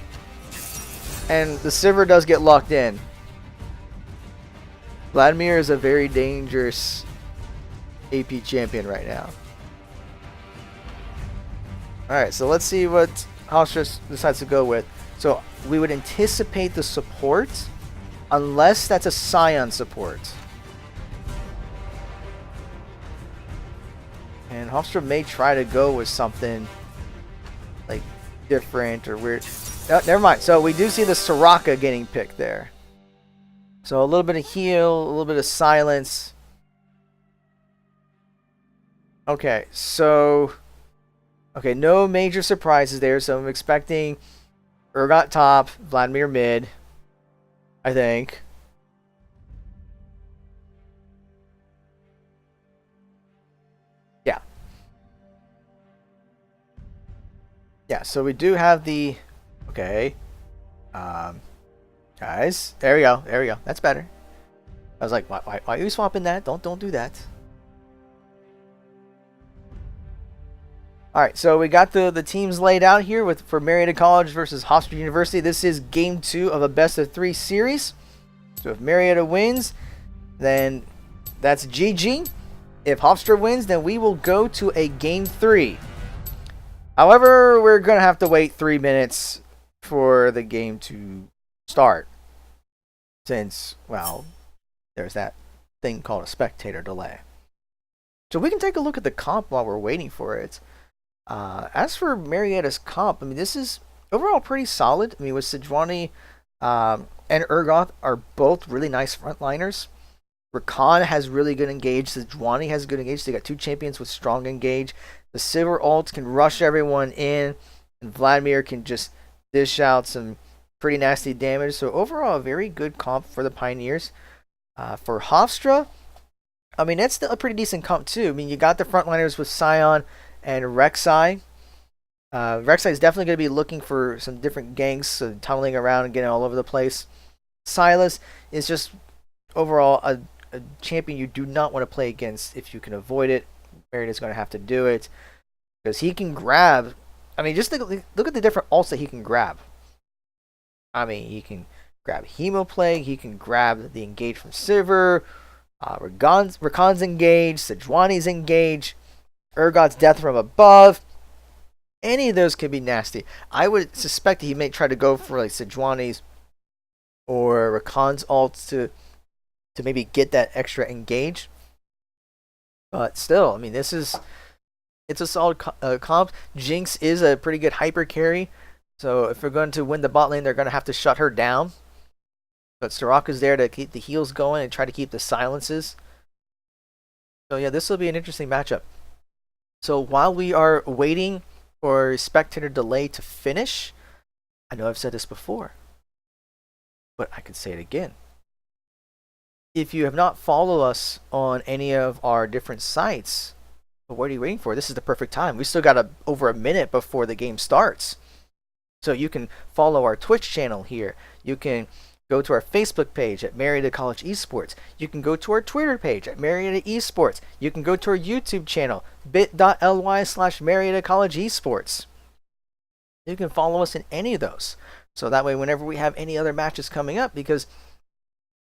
And the Sivir does get locked in. Vladimir is a very dangerous AP champion right now. Alright, so let's see what Hofstra decides to go with. So we would anticipate the support, unless that's a Sion support. And Hofstra may try to go with something like different or weird. No, never mind. So we do see the Soraka getting picked there. So a little bit of heal, a little bit of silence. Okay, so... Okay, no major surprises there, so I'm expecting Urgot top, Vladimir mid, I think. Yeah. Yeah, so we do have the... Okay. Guys, there we go. There we go. That's better. I was like, why are you swapping that? Don't do that. All right, so we got the teams laid out here for Marietta College versus Hofstra University. This is game 2 of a best-of-3 series. So if Marietta wins, then that's GG. If Hofstra wins, then we will go to a game 3. However, we're going to have to wait 3 minutes for the game to start. Since, well, there's that thing called a spectator delay. So we can take a look at the comp while we're waiting for it. As for Marietta's comp, I mean, this is overall pretty solid. I mean, with Sejuani and Urgoth are both really nice frontliners. Rakan has really good engage. Sejuani has good engage. They got 2 champions with strong engage. The Silver ult can rush everyone in, and Vladimir can just dish out some pretty nasty damage. So overall, a very good comp for the Pioneers. For Hofstra, I mean, that's still a pretty decent comp too. I mean, you got the frontliners with Sion and Rek'Sai. Rek'Sai is definitely going to be looking for some different ganks, tunneling around and getting all over the place. Silas is just overall a champion you do not want to play against if you can avoid it. Barrett is going to have to do it because he can grab. I mean, just look at the different ults that he can grab. I mean, he can grab Hemoplague, he can grab the engage from Sivir, Rakan's engage, Sejuani's engage, Urgot's death from above. Any of those could be nasty. I would suspect he may try to go for like Sejuani's or Rakan's ults to maybe get that extra engage. But still, I mean, it's a solid comp. Jinx is a pretty good hyper carry. So if we're going to win the bot lane, they're going to have to shut her down. But Soraka's there to keep the heals going and try to keep the silences. So yeah, this will be an interesting matchup. So while we are waiting for spectator delay to finish, I know I've said this before, but I can say it again. If you have not followed us on any of our different sites, well, what are you waiting for? This is the perfect time. We still got over a minute before the game starts. So you can follow our Twitch channel here. You can go to our Facebook page at Marietta College eSports. You can go to our Twitter page at Marietta eSports. You can go to our YouTube channel, bit.ly/Marietta College eSports. You can follow us in any of those. So that way, whenever we have any other matches coming up, because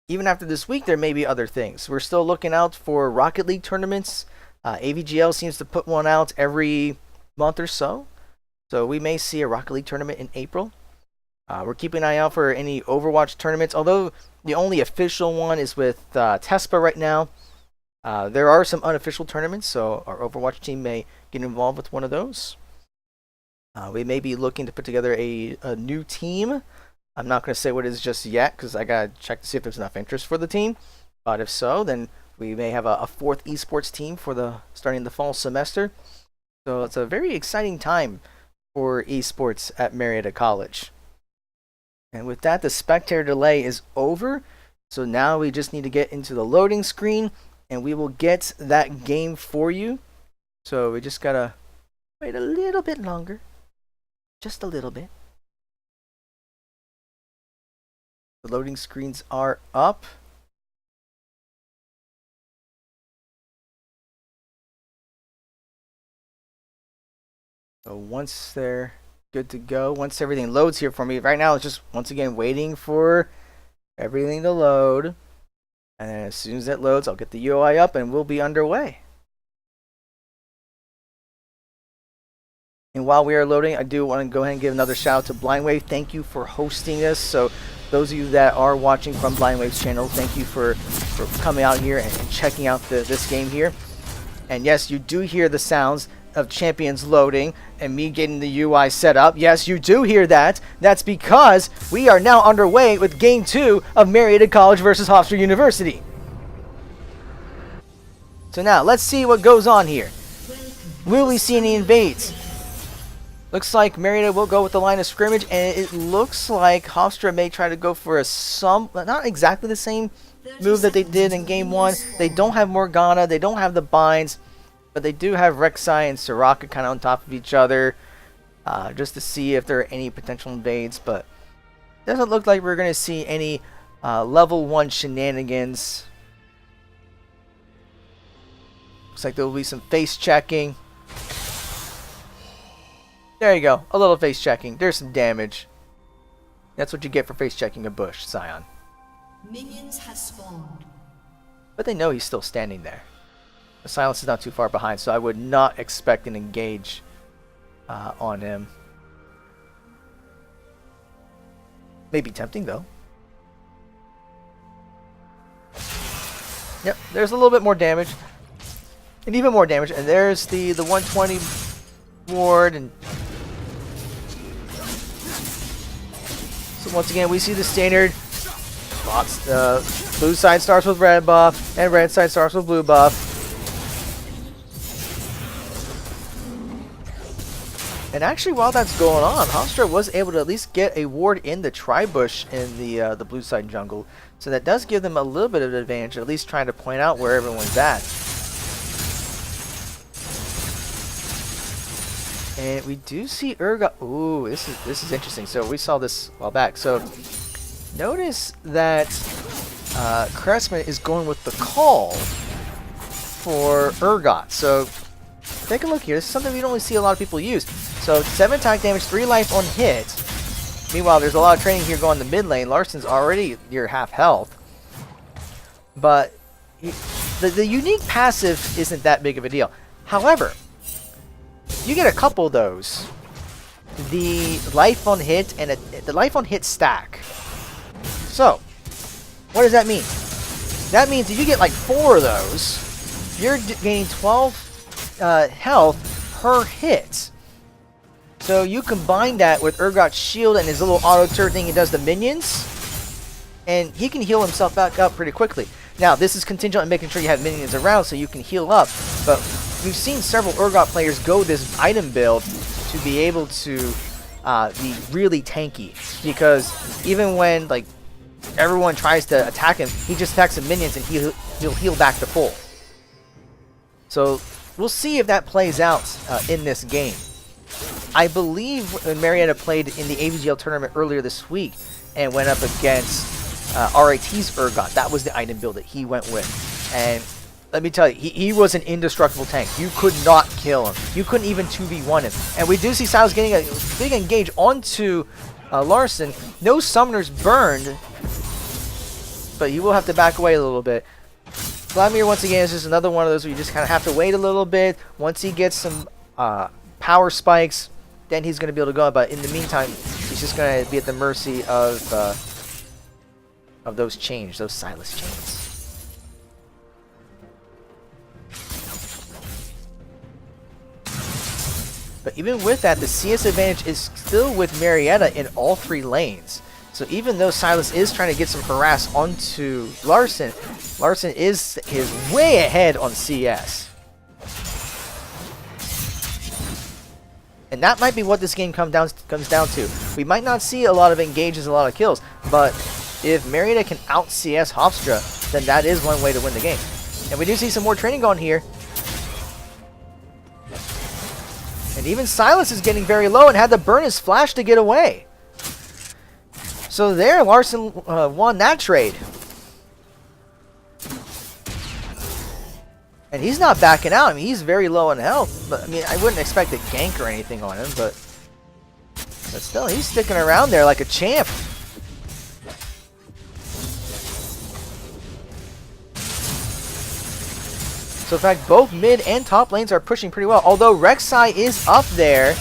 even after this week, there may be other things. We're still looking out for Rocket League tournaments. AVGL seems to put one out every month or so. So we may see a Rocket League tournament in April. We're keeping an eye out for any Overwatch tournaments, although the only official one is with Tespa right now. There are some unofficial tournaments, so our Overwatch team may get involved with one of those. We may be looking to put together a new team. I'm not going to say what it is just yet because I got to check to see if there's enough interest for the team. But if so, then we may have a 4th esports team for starting the fall semester. So it's a very exciting time for esports at Marietta College. And with that, the spectator delay is over. So now we just need to get into the loading screen and we will get that game for you. So we just gotta wait a little bit longer. Just a little bit. The loading screens are up. So once they're good to go, once everything loads here for me, right now it's just once again waiting for everything to load. And then as soon as it loads, I'll get the UI up and we'll be underway. And while we are loading, I do want to go ahead and give another shout out to Blindwave. Thank you for hosting this. So those of you that are watching from Blindwave's channel, thank you for coming out here and checking out this game here. And yes, you do hear the sounds of champions loading and me getting the UI set up. Yes, you do hear that. That's because we are now underway with Game 2 of Marietta College versus Hofstra University. So now, let's see what goes on here. Will we see any invades? Looks like Marietta will go with the line of scrimmage, and it looks like Hofstra may try to go for not exactly the same move that they did in Game 1. They don't have Morgana, they don't have the binds, but they do have Rek'Sai and Soraka kind of on top of each other. just to see if there are any potential invades, but doesn't look like we're going to see any level 1 shenanigans. Looks like there will be some face checking. There you go, a little face checking. There's some damage. That's what you get for face checking a bush, Scion. Minions have spawned. But they know he's still standing there. The silence is not too far behind, so I would not expect an engage on him. Maybe tempting though. Yep, there's a little bit more damage. And even more damage. And there's the 120 ward. And so once again, we see the standard. Blue side starts with red buff, and red side starts with blue buff. And actually, while that's going on, Hofstra was able to at least get a ward in the tri-bush in the blue side jungle. So that does give them a little bit of an advantage, at least trying to point out where everyone's at. And we do see Urgot. Ooh, this is interesting. So we saw this a while back. So notice that Cressman is going with the call for Urgot. So take a look here. This is something we don't really see a lot of people use. So 7 attack damage, 3 life on hit. Meanwhile, there's a lot of training here going in the mid lane. Larson's already near half health. But the unique passive isn't that big of a deal. However, you get a couple of those. The life on hit and the life on hit stack. So, what does that mean? That means if you get like 4 of those, you're gaining 12 health per hit. So you combine that with Urgot's shield and his little auto turret thing he does the minions, and he can heal himself back up pretty quickly. Now, this is contingent on making sure you have minions around so you can heal up, but we've seen several Urgot players go this item build to be able to be really tanky, because even when like everyone tries to attack him, he just attacks the minions and he'll heal back to full. So we'll see if that plays out in this game. I believe when Marietta played in the AVGL tournament earlier this week and went up against RIT's Urgot, that was the item build that he went with. And let me tell you, he was an indestructible tank. You could not kill him. You couldn't even 2v1 him. And we do see Silas getting a big engage onto Larson. No summoners burned, but he will have to back away a little bit. Vladimir, once again, is just another one of those where you just kind of have to wait a little bit. Once he gets some power spikes, then he's going to be able to go. But in the meantime, he's just going to be at the mercy of those chains, those Silas chains. But even with that, the CS advantage is still with Marietta in all 3 lanes. So even though Silas is trying to get some harass onto Larson, Larson is way ahead on CS. And that might be what this game comes down to. We might not see a lot of engages, a lot of kills, but if Marietta can out CS Hofstra, then that is one way to win the game. And we do see some more training going here. And even Silas is getting very low and had to burn his flash to get away. So there, Larson won that trade. And he's not backing out. I mean, he's very low on health. But I mean, I wouldn't expect a gank or anything on him, but still, he's sticking around there like a champ. So in fact, both mid and top lanes are pushing pretty well. Although Rek'Sai is up there.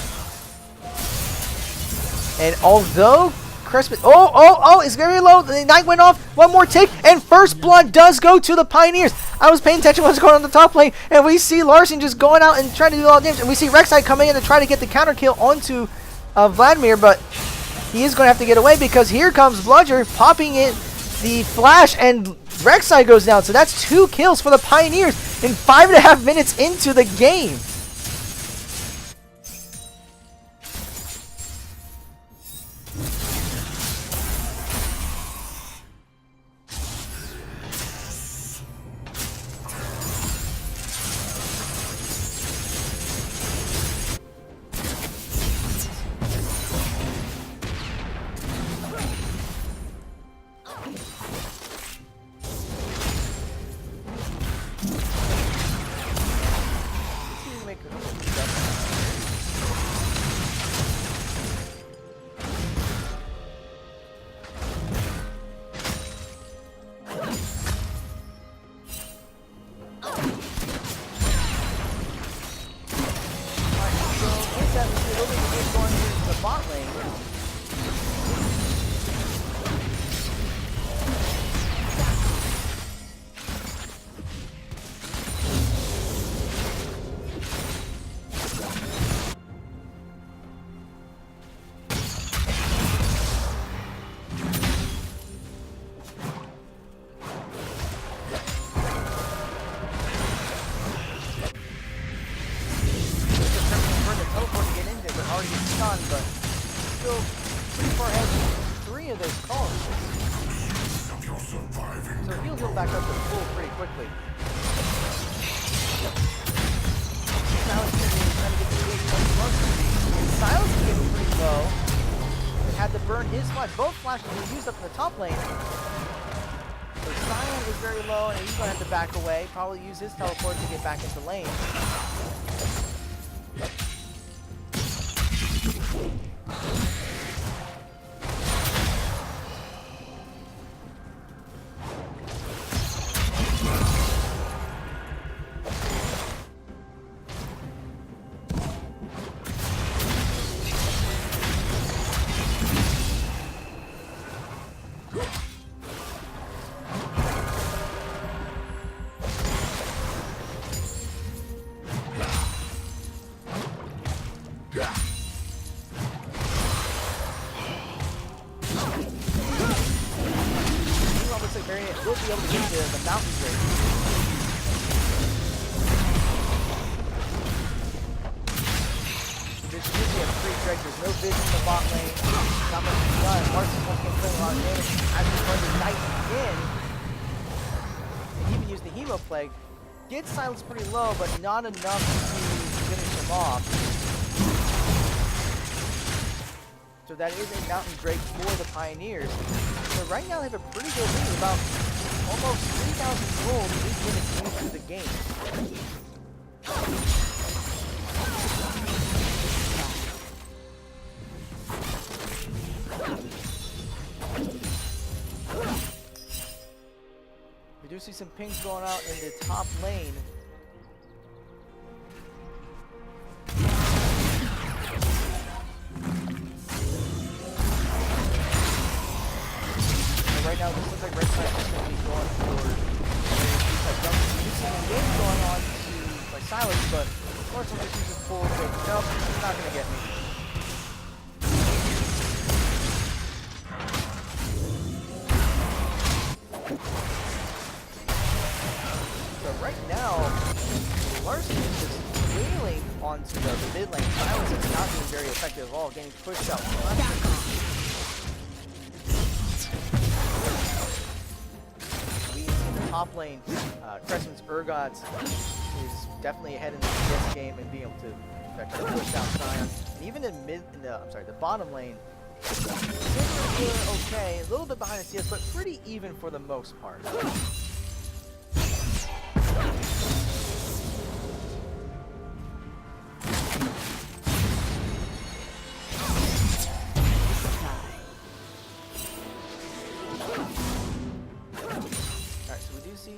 And although Crespin... Oh, it's very low. The Knight went off. One more tick. And first blood does go to the Pioneers. I was paying attention to what's going on the top lane. And we see Larson just going out and trying to do all the damage. And we see Rek'Sai coming in to try to get the counter kill onto Vladimir. But he is going to have to get away because here comes Bludger popping in the flash. And Rek'Sai goes down. So that's 2 kills for the Pioneers in 5.5 minutes into the game. those calls. So he'll heal back up to full pretty quickly. Silence is trying to get the big Silence is getting pretty low. Had to burn his flash. Both flashes were used up in the top lane. So Silent is very low and he's going to have to back away. Probably use his teleport to get back into lane. Marietta will be able to get to the mountain break. There's usually a free drag. There's no vision in the bot lane. Not much to be done. Marcus won't get playing a lot of damage. As we run the Knight in, and even use the Hemo Plague. Gets Silence pretty low, but not enough to finish him off. So that is a mountain break for the Pioneers. So right now they have a pretty good lead, about almost 3,000 gold 8 minutes into the game. We do see some pings going out in the top lane. Right now, this looks like Red Side is going to be going for a game going on by Silence, but of course I'm just using full break. Nope, you're not going to get me. So right now, Larson is just wailing onto the mid lane. Silence is not being very effective at all, getting pushed out. Top lane, Crescent's Urgots is definitely ahead in this game and being able to push down Sion. And even in the bottom lane, okay, a little bit behind the CS, but pretty even for the most part.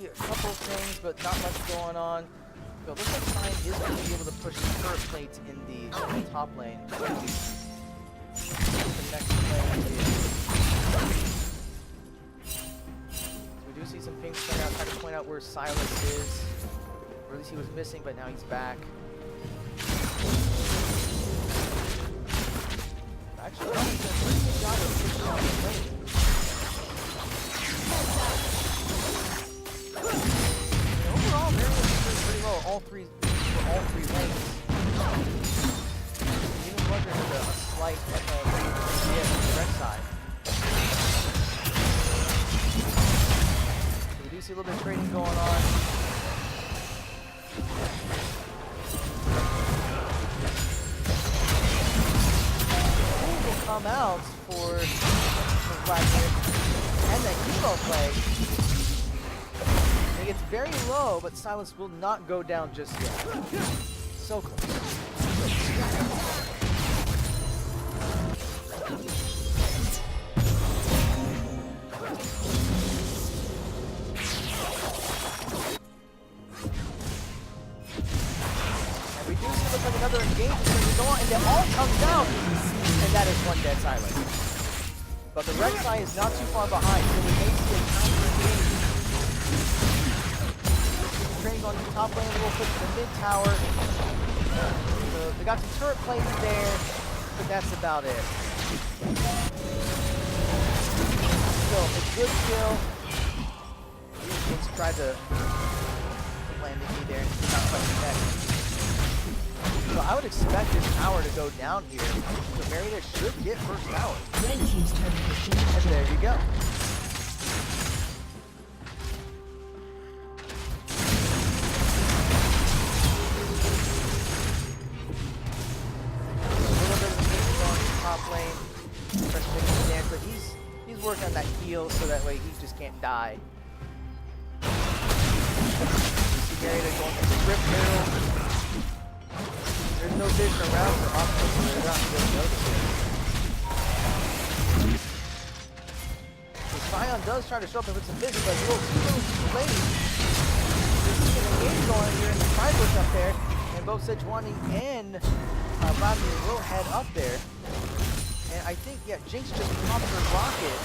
A couple things, but not much going on. So it looks like Sion is going to be able to push the turret plates in the top lane. The next lane is... So we do see some pings coming out, trying to point out where Silas is. Or at least he was missing, but now he's back. Actually, he's done a pretty good job of pushing out the lane. Overall, Marietta is pretty low. All three lanes. Even Bludger has a slight lead on the red side. So we do see a little bit of trading going on. Will come out for Vladimir and the Hemo Plague. It gets very low, but Silence will not go down just yet. So close. And we do see look like another engagement going to go on, and it all comes down, and that is one dead Silence. But the red side is not too far behind, so we may see a counter engagement. Trains on the top lane, a little push to the mid tower. So they got some turret plates there, but that's about it. Still, a good kill. Let's try to land the E there and not quite connect. So I I would expect this tower to go down here. So Marietta should get first tower. Red team's turret has been And there you go. A little bit of the on the top lane. Pressure making the dance, but he's working on that heal so that way he just can't die. Marietta going for the Rip Barrel. There's no vision around for Hofstra, so they're not going to notice it. So Sion does try to show up with some vision, but a little too late. There's even a game going here in the side bush up there, and both Sejuani and Vladimir will head up there. And I think, yeah, Jinx just popped her rocket.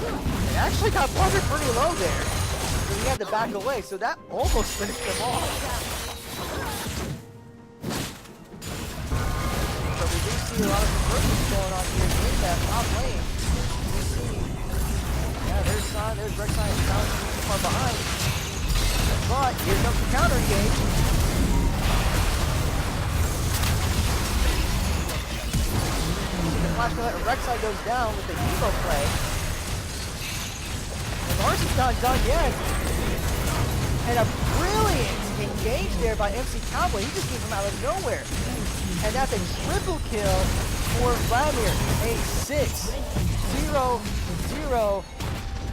It actually got Bugger pretty low there. So he had to back away, so that almost finished them off. So we do see a lot of conversions going on here in that top lane. We see, yeah, there's Sion, there's Rek'Sai, and Sion too far behind. But here comes the counter engage. The flash collector Rek'Sai goes down with the Evo play. And Larsen's not done yet. And a brilliant engage there by MC Cowboy. He just came from out of nowhere. And that's a triple kill for Vladimir. A 6-0-0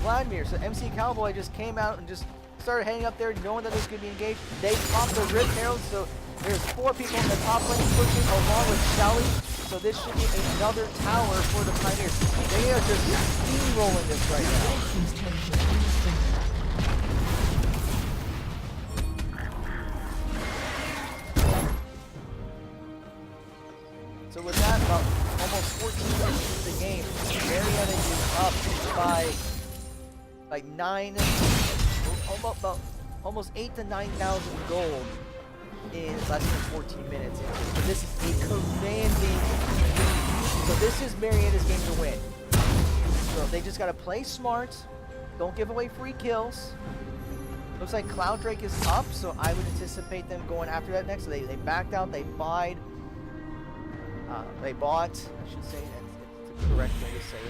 Vladimir. So MC Cowboy just came out and just started heading up there knowing that this could be engaged. They popped the Rip Herald, so there's 4 people in the top lane pushing along with Shelly. So this should be another tower for the Pioneers. They are just steamrolling this right now. So with that, about almost 14 minutes into the game, Marietta is up by like 9, almost 8 to 9,000 gold in less than 14 minutes. So this is a commanding lead. So this is Marietta's game to win. So they just got to play smart, don't give away free kills. Looks like Cloud Drake is up, so I would anticipate them going after that next. So they backed out, they bought, I should say, that's the correct way to say it.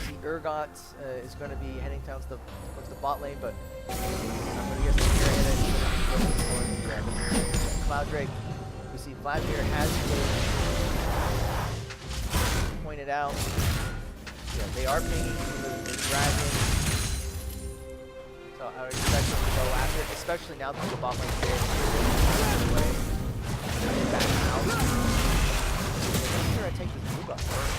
See, Urgot is going to be heading down towards the bot lane, but I'm going to guess the Marietta is going to be Cloud Drake. We see Vladimir has been pointed out. Yeah, they are pinging the dragon. So I would expect them to go after it, especially now that the bot lane is there. Back out. I'm sure I take the move up first.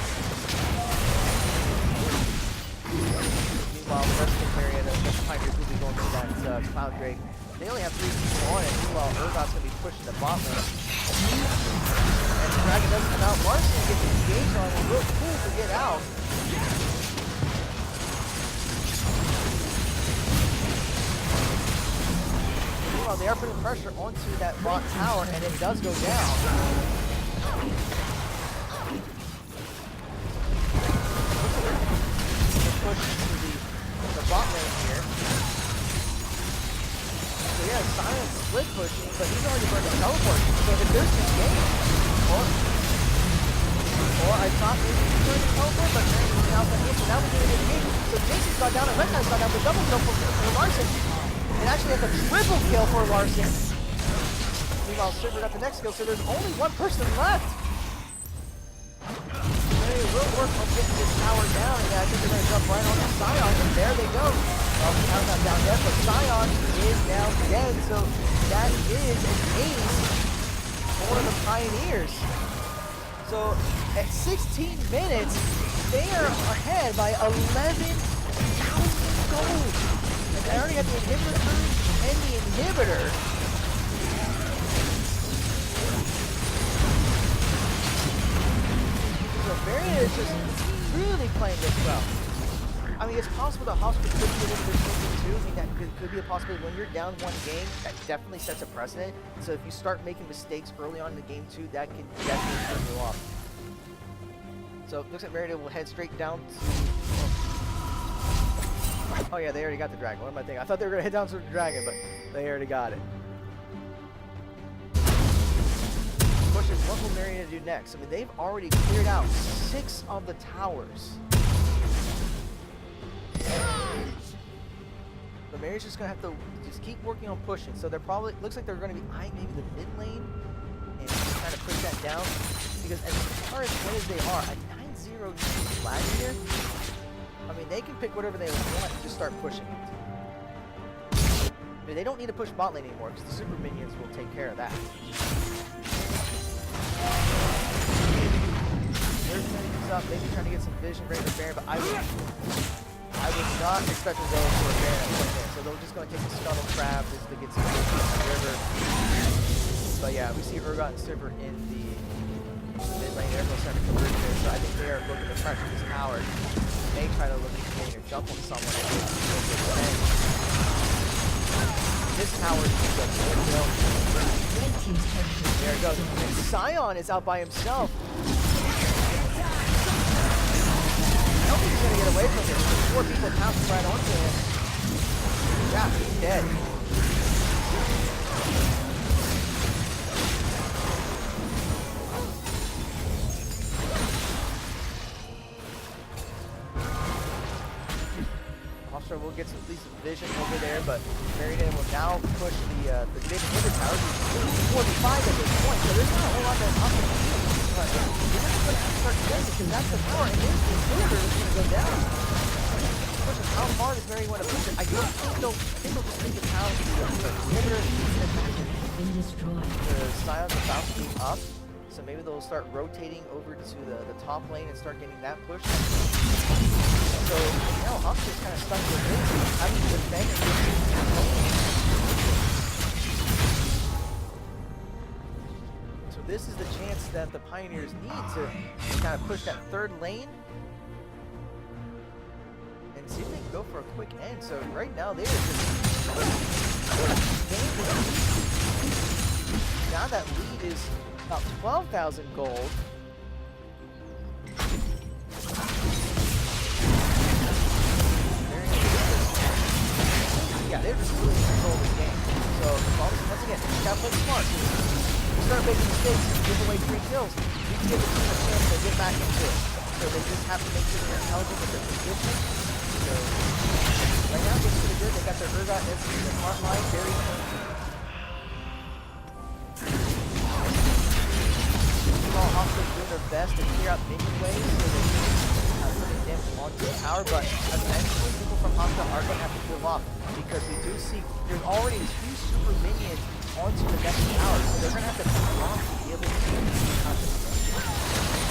Meanwhile, the rest of the area, the Pioneers will be going through that Cloud Drake. They only have 3 people on it. Meanwhile, Urgot's going to be pushing the bot lane. And the Dragon doesn't come out. Larsen gets engaged on him. Real cool to get out. Meanwhile, they are putting pressure onto that bot tower, and it does go down. Push into the bot lane here. So yeah, Sion's split pushing, but he's already burned a teleport. So if there's this game, or I thought maybe he was going to teleport, but then he's out the hit, so now we're doing it again. So Jason's got down, and Rek'Sai's got down, the double kill for Larsen. And actually has a triple kill for Larsen. Meanwhile, Silver got the next kill, so there's only one person left. They will work on getting this tower down, and I think they're going to jump right on the Sion, and there they go. Well, the tower's not down yet, but Sion is now dead, so that is an ace for the Pioneers. So at 16 minutes, they are ahead by 11,000 gold. And they already got the inhibitor and the inhibitor. So Marietta is just really playing this well. I mean, it's possible that Hofstra could be a little bit tricky too. I mean, that could be a possibility. When you're down 1 game, that definitely sets a precedent. So if you start making mistakes early on in the game too, that can definitely turn you off. So it looks like Marietta will head straight down to... Oh yeah, they already got the dragon. What am I thinking? I thought they were going to head down to the dragon, but they already got it. pushes, what will Marietta do next? I mean, they've already cleared out 6 of the towers. But Marietta's just gonna have to just keep working on pushing. So they're probably, looks like they're gonna be eyeing maybe the mid lane and just kind of push that down. Because as far as good as they are, a 9-0 flag here, I mean, they can pick whatever they want and just start pushing it. I mean, they don't need to push bot lane anymore because the super minions will take care of that. There's minions up, maybe trying to get some vision ready for Baron, but I would not expect to go for a Baron right there. So they're just going to take the Scuttle Crab just to get some vision on the river. But yeah, we see Urgot and Silver in the mid lane. Everyone's starting to converge there, so I think they are looking to pressure this tower. They try to look at getting a jump on someone and get this tower is just a good build. There it goes. And Sion is out by himself. I don't think he's going to get away from this. 4 people pouncing right onto him. Yeah, he's dead. Hofstra will get some, at least some vision over there, but Marietta will now push the mid inhibitor tower. He's 45 at this point, so there's not a whole lot that Hofstra can do. But you're just going to have to start defending because that's the power, and there's the inhibitor that's going to go down. How far does Marietta want to push it? I don't think they'll just take it down to the inhibitor. Been destroyed. The Sion's about to be up, so maybe they'll start rotating over to the top lane and start getting that push. So now Hofstra's kind of stuck with this, having to defend and get that lane. So this is the chance that the Pioneers need to kind of push that 3rd lane and see if they can go for a quick end. So right now they are just now that lead is about 12,000 gold. Yeah, they're just really control this game. So once again, you gotta play smart. If you start making mistakes and give away 3 kills, you can give the team a chance to get back into it. So they just have to make sure they're intelligent with their position. So right now it's pretty good. They got their Urgot and their front line very Hofstra's doing their best to clear out minion waves so they can put them onto the tower, but eventually people from Hofstra are going to have to give up because we do see there's already 2 super minions onto the next tower, so they're going to have to come along to be able to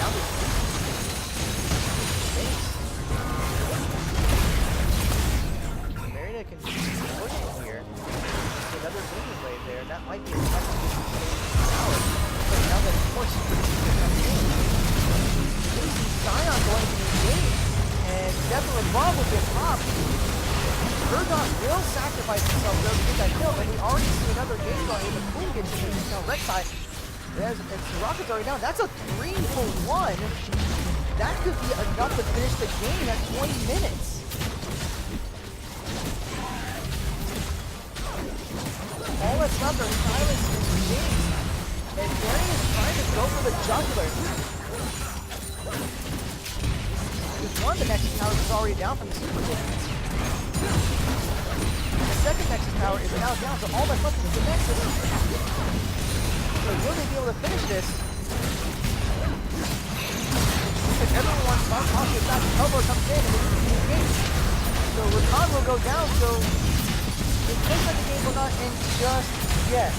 now there's 2 Marietta can push it here. Another minion wave there, and that might be enough to get the tower. But now that more super minions are coming in, we see Sion going to engage, and definitely Bob will get popped. Urgot will sacrifice himself though to get that kill, and we already see another game going in the Queen gets in the red side. And the Rocket's already down. That's a 3 for 1. That could be enough to finish the game at 20 minutes. All that's left are Silence and James. And Gary is trying to go for the jugular. He's one, the Nexus Tower is already down from the Super Minions. The second Nexus Tower is now down, so all that's left is the Nexus. So will they be able to finish this? Because everyone wants to talk to back, Elbow comes in and it's game. So Rakan will go down, so it looks like the game will not end just yet.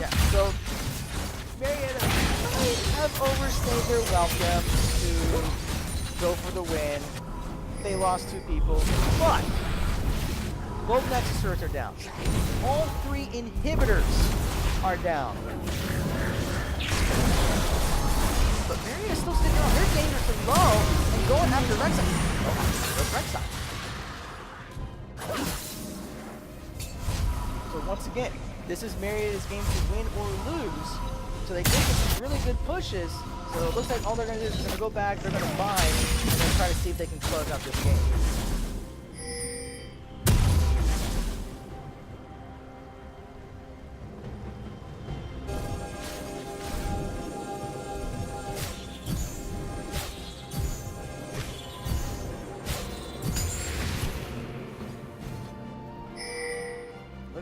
Yeah, so Marietta might have overstayed their welcome to go for the win. They lost 2 people, but both Nexus turrets are down. All 3 inhibitors are down. But Marietta's still sticking on. They're dangerously low and going after Rek'Sai. Oh, there's Rek'Sai. So once again, this is Marietta's game to win or lose. So they did get some really good pushes. So it looks like all they're going to do is they're going to go back, they're going to buy, and then try to see if they can close out this game.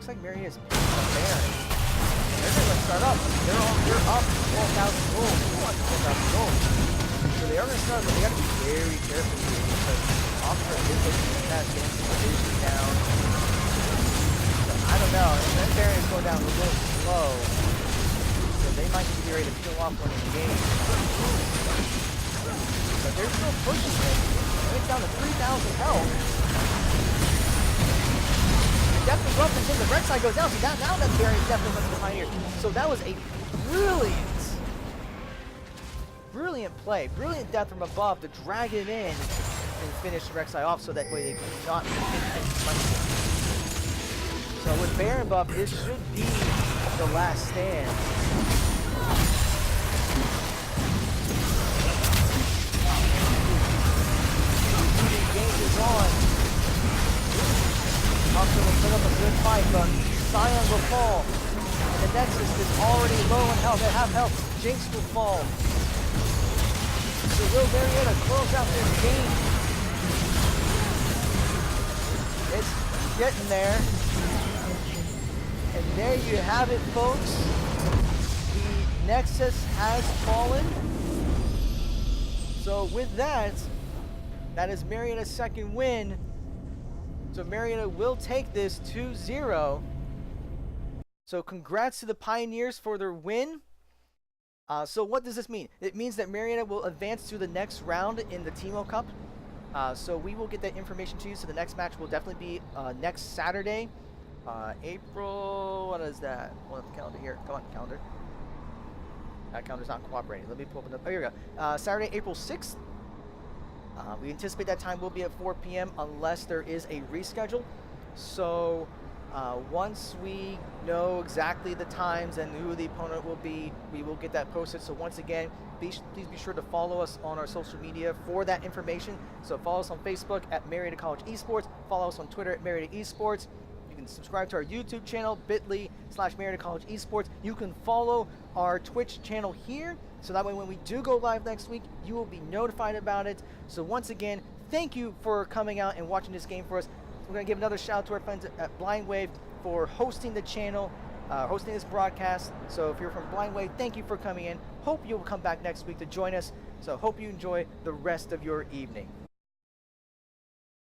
looks like Marietta's picking up there. They're going to start up. They're up 12,000 gold. 12,000 gold. So they are going to start, but they got to be very careful here because Hofstra is looking at that, getting some division down. So I don't know. And then Baron's going down a little slow. So they might be ready to kill off one of the games. But they're still pushing it. It's down to 3,000 health. And definitely rough until the red side goes down. So now that Baron's definitely looking behind here. So that was a brilliant play. Brilliant death from above to drag it in and finish Rek'Sai off so that way they cannot make any money. So with Baron buff, this should be the last stand. Game is on. Hofstra will put up a good fight, but Sion will fall. And the Nexus is already low in health. They have health. Jinx will fall. So will Marietta close out this game? It's getting there. And there you have it, folks. The Nexus has fallen. So with that, that is Marietta's second win. So Marietta will take this 2-0. So congrats to the Pioneers for their win. So what does this mean? It means that Marietta will advance to the next round in the Teemo Cup. So we will get that information to you. So the next match will definitely be next Saturday, April. What is that? Pull up the calendar here. Come on, calendar. That calendar's not cooperating. Let me pull it up. Oh, here we go. Saturday, April 6th. We anticipate that time will be at 4 p.m. unless there is a reschedule. So once we know exactly the times and who the opponent will be, we will get that posted. So once again, please be sure to follow us on our social media for that information. So follow us on Facebook at Marietta College eSports. Follow us on Twitter at Marietta eSports. You can subscribe to our YouTube channel, bit.ly/Marietta College eSports. You can follow our Twitch channel here. So that way when we do go live next week, you will be notified about it. So once again, thank you for coming out and watching this game for us. We're going to give another shout out to our friends at Blind Wave for hosting the channel, hosting this broadcast. So if you're from Blind Wave, thank you for coming in. Hope you'll come back next week to join us. So hope you enjoy the rest of your evening.